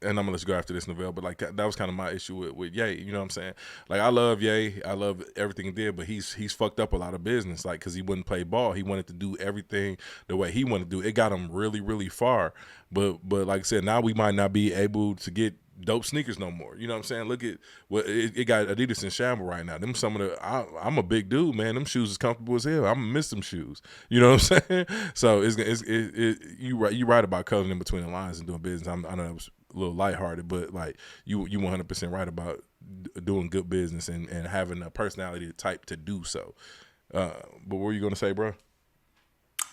gonna let you go after this, Novell. But like that was kind of my issue with Ye. You know what I'm saying? Like I love Ye, I love everything he did, but he's fucked up a lot of business. Like because he wouldn't play ball, he wanted to do everything the way he wanted to do. It got him really, really far. But like I said, now we might not be able to get dope sneakers no more. You know what I'm saying? Look at what it got Adidas in shamble right now. Them some of the I'm a big dude, man. Them shoes is comfortable as hell. I'm gonna miss them shoes. You know what I'm saying? So you right about coloring in between the lines and doing business. I know it was a little lighthearted, but like you 100% right about doing good business and having a personality type to do so. But what were you gonna say, bro?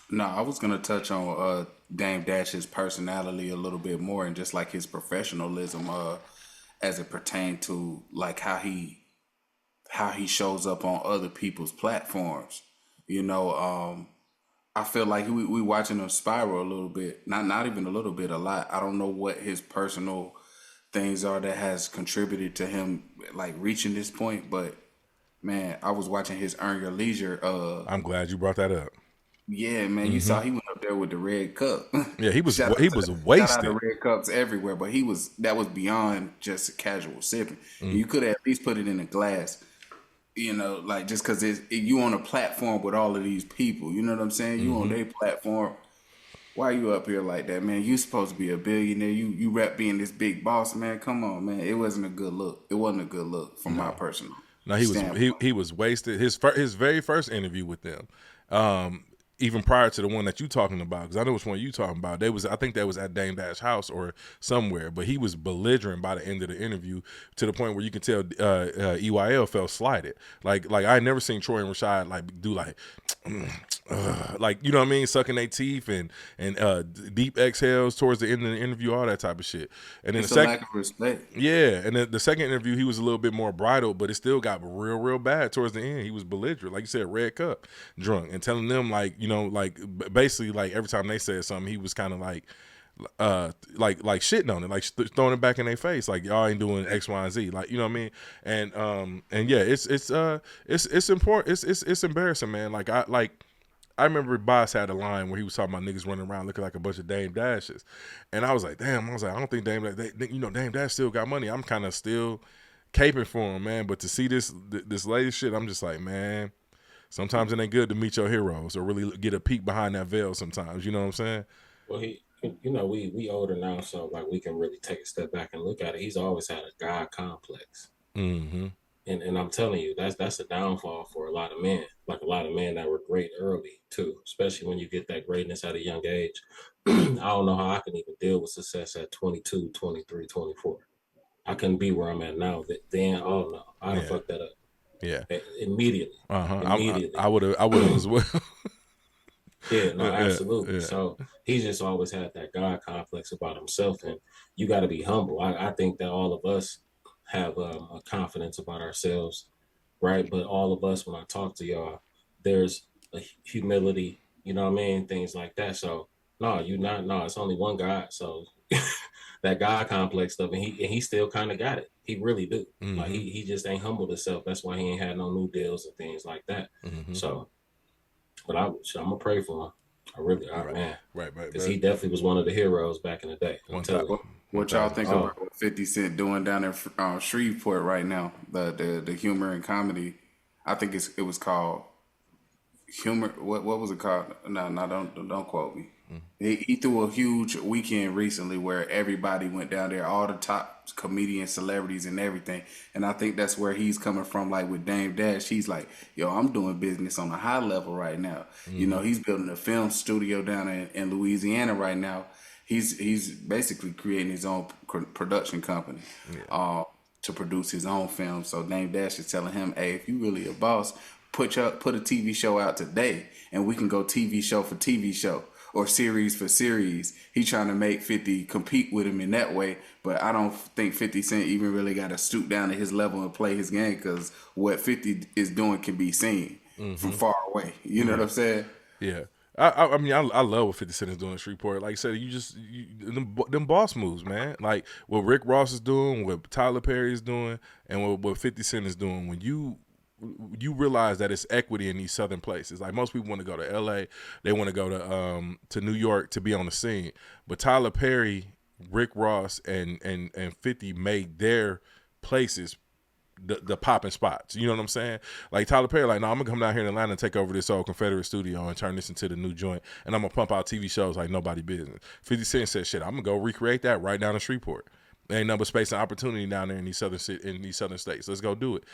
No, I was gonna touch on Dame Dash's personality a little bit more and just like his professionalism as it pertained to like how he shows up on other people's platforms. I feel like we watching him spiral a little bit. Not even a little bit, a lot. I don't know what his personal things are that has contributed to him like reaching this point, but man, I was watching his Earn Your Leisure. I'm glad you brought that up. Yeah, man, you saw he went up there with the red cup. Yeah, he was Shout out wasted. to red cups everywhere, but that was beyond just casual sipping. You could have at least put it in a glass, like just because you on a platform with all of these people. You know what I'm saying? You on their platform. Why are you up here like that, man? You supposed to be a billionaire. You rep being this big boss, man. Come on, man. It wasn't a good look. It wasn't a good look from my personal. No, he was wasted. His very first interview with them. Even prior to the one that you talking about, because I know which one you talking about. I think that was at Dame Dash house or somewhere, but he was belligerent by the end of the interview to the point where you can tell EYL felt slighted. Like I never seen Troy and Rashad like do like you know what I mean, sucking their teeth and deep exhales towards the end of the interview, all that type of shit. And then It's a lack of respect. Yeah, and then the second interview, he was a little bit more bridled, but it still got real bad towards the end. He was belligerent, like you said, red cup drunk, and telling them like, basically like every time they said something, he was kind of like shitting on it, like throwing it back in their face, like y'all ain't doing X, Y, and Z, like you know what I mean. And yeah, it's important. It's embarrassing, man. I remember Boss had a line where he was talking about niggas running around looking like a bunch of Dame Dashes. And I was like, damn, I don't think Dame Dash still got money. I'm kind of still caping for him, man. But to see this latest shit, I'm just like, man, sometimes it ain't good to meet your heroes or really get a peek behind that veil sometimes. You know what I'm saying? Well, we older now, so like we can really take a step back and look at it. He's always had a God complex. Mm-hmm. And I'm telling you, that's a downfall for a lot of men. Like a lot of men that were great early too, especially when you get that greatness at a young age. I don't know how I can even deal with success at 22, 23, 24. I couldn't be where I'm at now. Then, oh no, I'd have fucked that up. Yeah. Immediately. Immediately. I would have as well. Yeah, no, absolutely. Yeah. So he's just always had that God complex about himself, and you got to be humble. I think that all of us have a confidence about ourselves, right? But all of us, when I talk to y'all, there's humility, you know what I mean? Things like that. So no, it's only one God. So that God complex stuff, and he still kind of got it. He really do. Like Mm-hmm. he just ain't humbled himself. That's why he ain't had no new deals and things like that. Mm-hmm. So, but I'm gonna pray for him. Right. Man, Right. because he definitely was one of the heroes back in the day. I'm One telling thousand. you. What y'all think 1,000%. Oh, about what 50 Cent doing down in Shreveport right now? The humor and comedy. I think it was called humor. What was it called? No, don't quote me. He threw a huge weekend recently where everybody went down there, all the top comedians, celebrities, and everything. And I think that's where he's coming from. Like with Dame Dash, he's like, "Yo, I'm doing business on a high level right now." You know, he's building a film studio down in Louisiana right now. He's basically creating his own production company. To produce his own film. So Dame Dash is telling him, "Hey, if you really a boss, put a TV show out today, and we can go TV show for TV show or series for series." He trying to make 50 compete with him in that way, but I don't think 50 Cent even really got to stoop down to his level and play his game, because what 50 is doing can be seen from far away. You know what I'm saying? Yeah. I mean, I love what 50 Cent is doing in Shreveport. Like I said, them boss moves, man. Like what Rick Ross is doing, what Tyler Perry is doing, and what 50 Cent is doing. When you realize that it's equity in these southern places. Like most people want to go to LA, they want to go to New York to be on the scene. But Tyler Perry, Rick Ross, and 50 made their places the popping spots. You know what I'm saying? Like Tyler Perry, like, no, I'm gonna come down here in Atlanta and take over this old Confederate studio and turn this into the new joint, and I'm gonna pump out TV shows like nobody business. 50 Cent said, shit, I'm gonna go recreate that right down in Shreveport. There ain't no space and opportunity down there in these southern states. Let's go do it.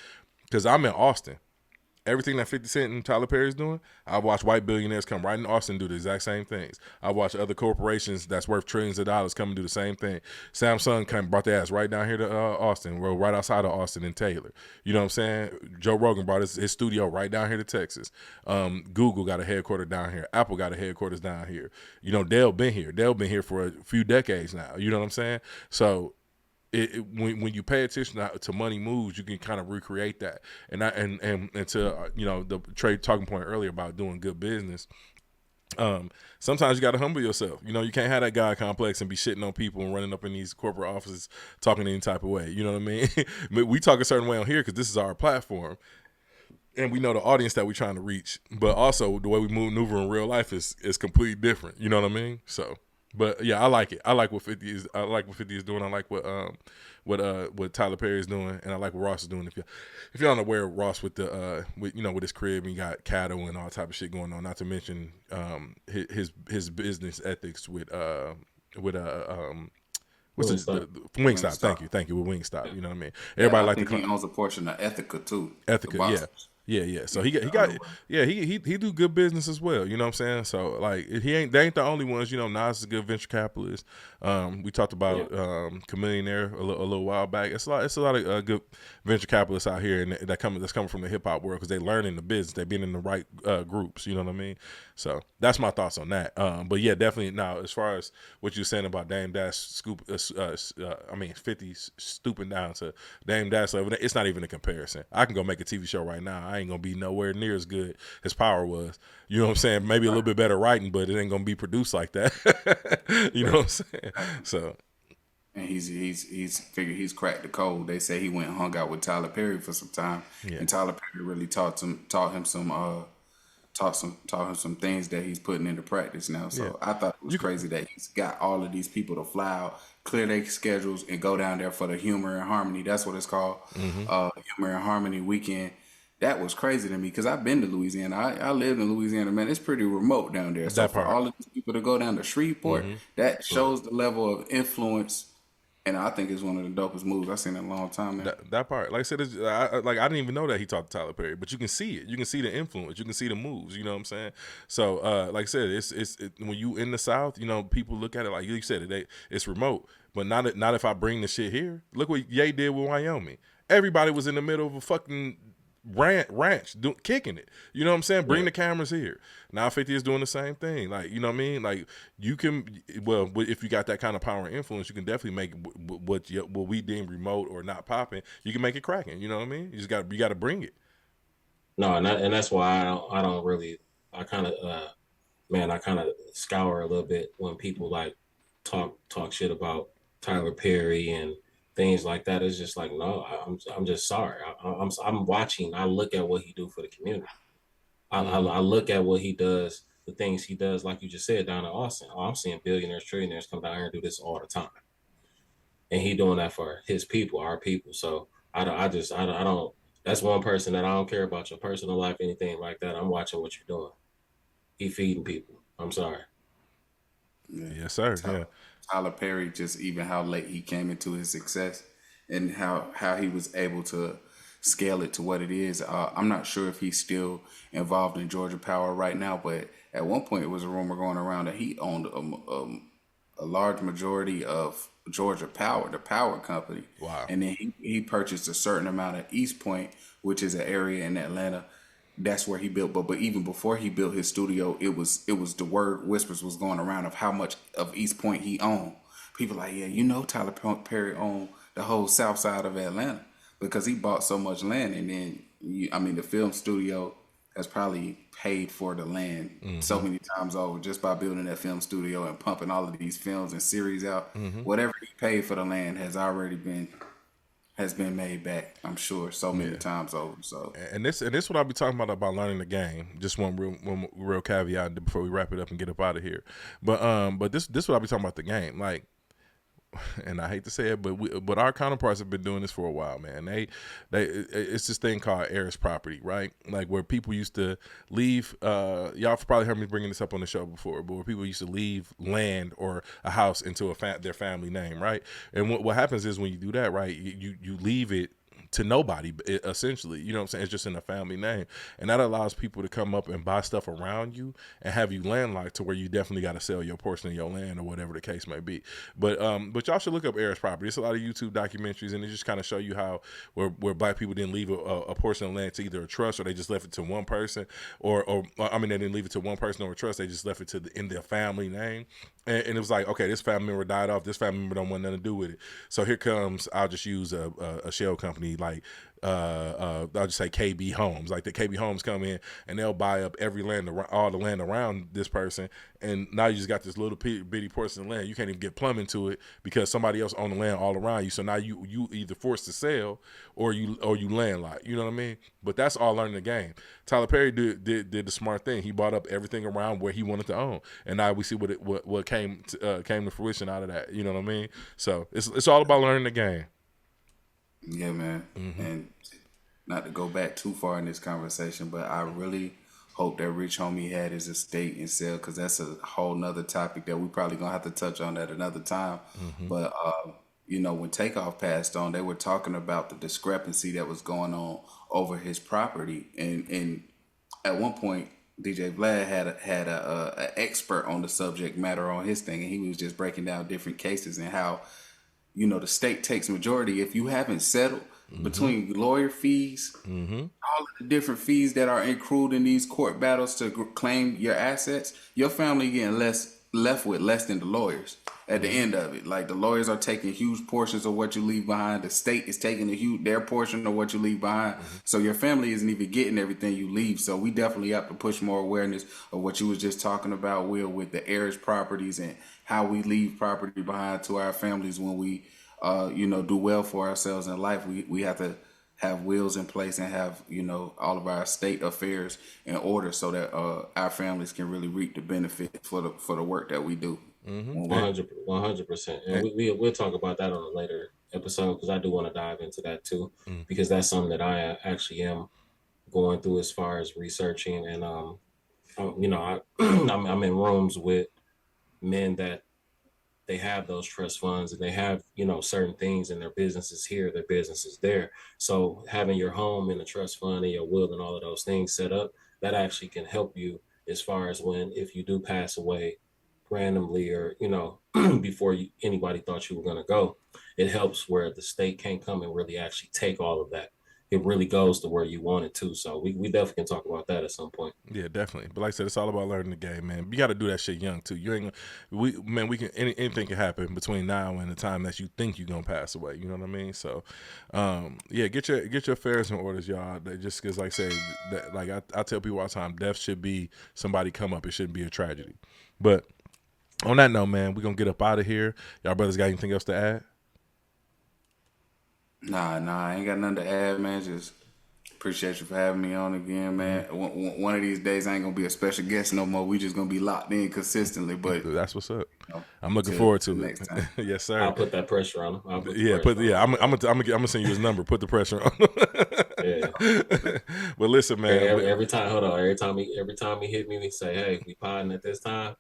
Because I'm in Austin. Everything that 50 Cent and Tyler Perry is doing, I watch white billionaires come right in Austin and do the exact same things. I watch other corporations that's worth trillions of dollars come and do the same thing. Samsung brought their ass right down here to Austin, well, right outside of Austin and Taylor. You know what I'm saying? Joe Rogan brought his studio right down here to Texas. Google got a headquarters down here. Apple got a headquarters down here. You know, Dell been here. Dell been here for a few decades now. You know what I'm saying? So when you pay attention to money moves, you can kind of recreate that. And to the trade talking point earlier about doing good business. Sometimes you got to humble yourself. You know, you can't have that God complex and be shitting on people and running up in these corporate offices talking any type of way. You know what I mean? We talk a certain way on here because this is our platform. And we know the audience that we're trying to reach. But also the way we maneuver in real life is completely different. You know what I mean? So. But yeah, I like it. I like what 50 is. I like what 50 is doing. I like what Tyler Perry is doing, and I like what Ross is doing. If you're unaware, Ross with his crib, he got cattle and all type of shit going on. Not to mention his business ethics with Wingstop. Wingstop. Thank you with Wingstop. You know what I mean? Everybody I think he owns a portion of Ethica too. Ethica, yeah. So he do good business as well. You know what I'm saying? So like they ain't the only ones. You know, Nas is a good venture capitalist. We talked about Chameleonaire a little while back. It's a lot of good venture capitalists out here, and that's coming from the hip hop world because they learning the business. They being in the right groups. You know what I mean? So that's my thoughts on that. But yeah, definitely. Now, as far as what you're saying about Dame Dash 50 stooping down to Dame Dash level, it's not even a comparison. I can go make a TV show right now. I ain't gonna be nowhere near as good as Power was. You know what I'm saying? Maybe a little bit better writing, but it ain't gonna be produced like that. You know what I'm saying? So. And he's figured he's cracked the code. They say he went and hung out with Tyler Perry for some time, and Tyler Perry really taught him some things that he's putting into practice now. So I thought it was crazy that he's got all of these people to fly out, clear their schedules, and go down there for the Humor and Harmony. That's what it's called, Humor and Harmony weekend. That was crazy to me because I've been to Louisiana. I lived in Louisiana, man. It's pretty remote down there. So for all of these people to go down to Shreveport, that shows the level of influence. And I think it's one of the dopest moves I've seen in a long time, man. That part, like I said, I didn't even know that he talked to Tyler Perry, but you can see it. You can see the influence. You can see the moves. You know what I'm saying? So, like I said, it's when you in the South, you know, people look at it like you said, it's remote, but not if I bring the shit here. Look what Ye did with Wyoming. Everybody was in the middle of a fucking ranch kicking it. You know what I'm saying? Bring the cameras here. Now 50 is doing the same thing. Like, you know what I mean? Like you can, well, if you got that kind of power and influence, you can definitely make what we deem remote or not popping. You can make it cracking. You know what I mean? You got to bring it. No, and that's why I don't really I kind of I kind of scour a little bit when people like talk shit about Tyler Perry and things like that. It's just like, no, I'm just sorry. I'm watching. I look at what he do for the community. I look at what he does, the things he does, like you just said, down in Austin. Oh, I'm seeing billionaires, trillionaires come down here and do this all the time, and he doing that for his people, our people. So I don't. That's one person that I don't care about your personal life, anything like that. I'm watching what you're doing. He feeding people. I'm sorry. Yeah. Yes, sir. Yeah. Tyler Perry, just even how late he came into his success and how he was able to scale it to what it is. I'm not sure if he's still involved in Georgia Power right now, but at one point it was a rumor going around that he owned a large majority of Georgia Power, the power company. Wow. And then he purchased a certain amount of East Point, which is an area in Atlanta. That's where he built, but even before he built his studio, it was the word whispers was going around of how much of East Point he owned. People like, yeah, Tyler Perry owned the whole south side of Atlanta because he bought so much land, and then the film studio has probably paid for the land so many times over just by building that film studio and pumping all of these films and series out. Whatever he paid for the land has been made back, I'm sure, so many times over. So And this what I'll be talking about learning the game. Just one real caveat before we wrap it up and get up out of here. But this what I'll be talking about the game. Like, and I hate to say it, but our counterparts have been doing this for a while, man. They it's this thing called heirs property, right? Like where people used to leave. Y'all probably heard me bringing this up on the show before, but where people used to leave land or a house into their family name, right? And what happens is when you do that, right, you leave it to nobody, essentially. You know what I'm saying? It's just in a family name. And that allows people to come up and buy stuff around you and have you landlocked to where you definitely got to sell your portion of your land or whatever the case may be. But y'all should look up heirs property. It's a lot of YouTube documentaries, and they just kind of show you how where black people didn't leave a portion of land to either a trust, or they just left it to one person, or they didn't leave it to one person or a trust. They just left it in their family name. And it was like, okay, this family member died off. This family member don't want nothing to do with it. So here comes, I'll just use a shell company like I'll just say KB Homes. Like the KB Homes come in and they'll buy up all the land around this person, and now you just got this little bitty portion of land. You can't even get plumbing to it because somebody else owned the land all around you. So now you either forced to sell or you landlocked. You know what I mean? But that's all learning the game. Tyler Perry did the smart thing. He bought up everything around where he wanted to own, and now we see what came to fruition out of that. You know what I mean? So it's all about learning the game. Yeah, man. And not to go back too far in this conversation, but I really hope that Rich Homie had his estate and sale, because that's a whole nother topic that we probably gonna have to touch on at another time. But when Takeoff passed on, they were talking about the discrepancy that was going on over his property, and at one point DJ Vlad had a expert on the subject matter on his thing, and he was just breaking down different cases and how the state takes majority if you haven't settled between lawyer fees, all of the different fees that are accrued in these court battles to claim your assets. Your family getting left with less than the lawyers at the end of it. Like the lawyers are taking huge portions of what you leave behind. The state is taking their portion of what you leave behind. So your family isn't even getting everything you leave. So we definitely have to push more awareness of what you was just talking about, Will, with the heirs properties and how we leave property behind to our families when we do well for ourselves in life. We have to have wills in place and have all of our estate affairs in order so that our families can really reap the benefit for the work that we do. 100%. And we'll talk about that on a later episode, because I do want to dive into that too, because that's something that I actually am going through as far as researching. And I'm in rooms with men that they have those trust funds and they have certain things in their businesses here, their businesses there. So having your home in a trust fund and your will and all of those things set up, that actually can help you as far as if you do pass away randomly, or before anybody thought you were going to go. It helps where the state can't come and really actually take all of that. it really goes to where you want it to. So we definitely can talk about that at some point. Yeah, definitely. But like I said, it's all about learning the game, man. You got to do that shit young too. You ain't we can anything can happen between now and the time that you think you're gonna pass away. You know what I mean? So, yeah, get your affairs in orders, y'all. That just because, like I say, that like I tell people all the time, death should be somebody come up. It shouldn't be a tragedy. But on that note, man, we're gonna get up out of here. Y'all brothers got anything else to add? Nah, I ain't got nothing to add, man. Just appreciate you for having me on again, man. One of these days, I ain't gonna be a special guest no more. We just gonna be locked in consistently. But That's what's up. you know, I'm looking forward to next it. time. Yes, sir. I'll put that pressure on him. I'm gonna send you his number. Put the pressure on. Yeah. But listen, man. Every time he hit me, he say, "Hey, we podding at this time."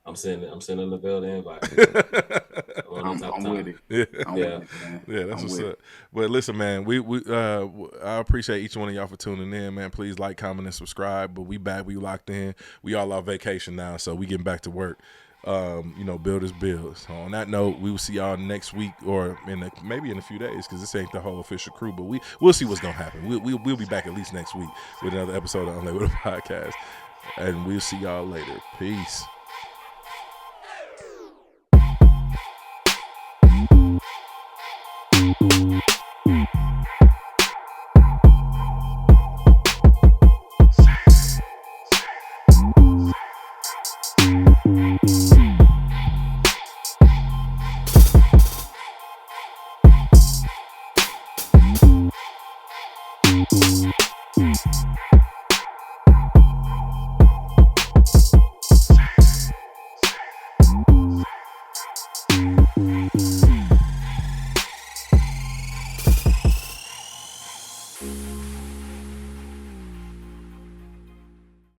I'm sending the building invite. I'm with it. Yeah. I'm with it, man. Yeah, that's I'm what's with up. But listen, man, I appreciate each one of y'all for tuning in, man. Please like, comment, and subscribe. But we back, we locked in. We all on vacation now, so we getting back to work. Build is build. So on that note, we will see y'all next week or maybe in a few days, because this ain't the whole official crew. But we'll see what's gonna happen. We'll be back at least next week with another episode of Unlabeled Podcast, and we'll see y'all later. Peace.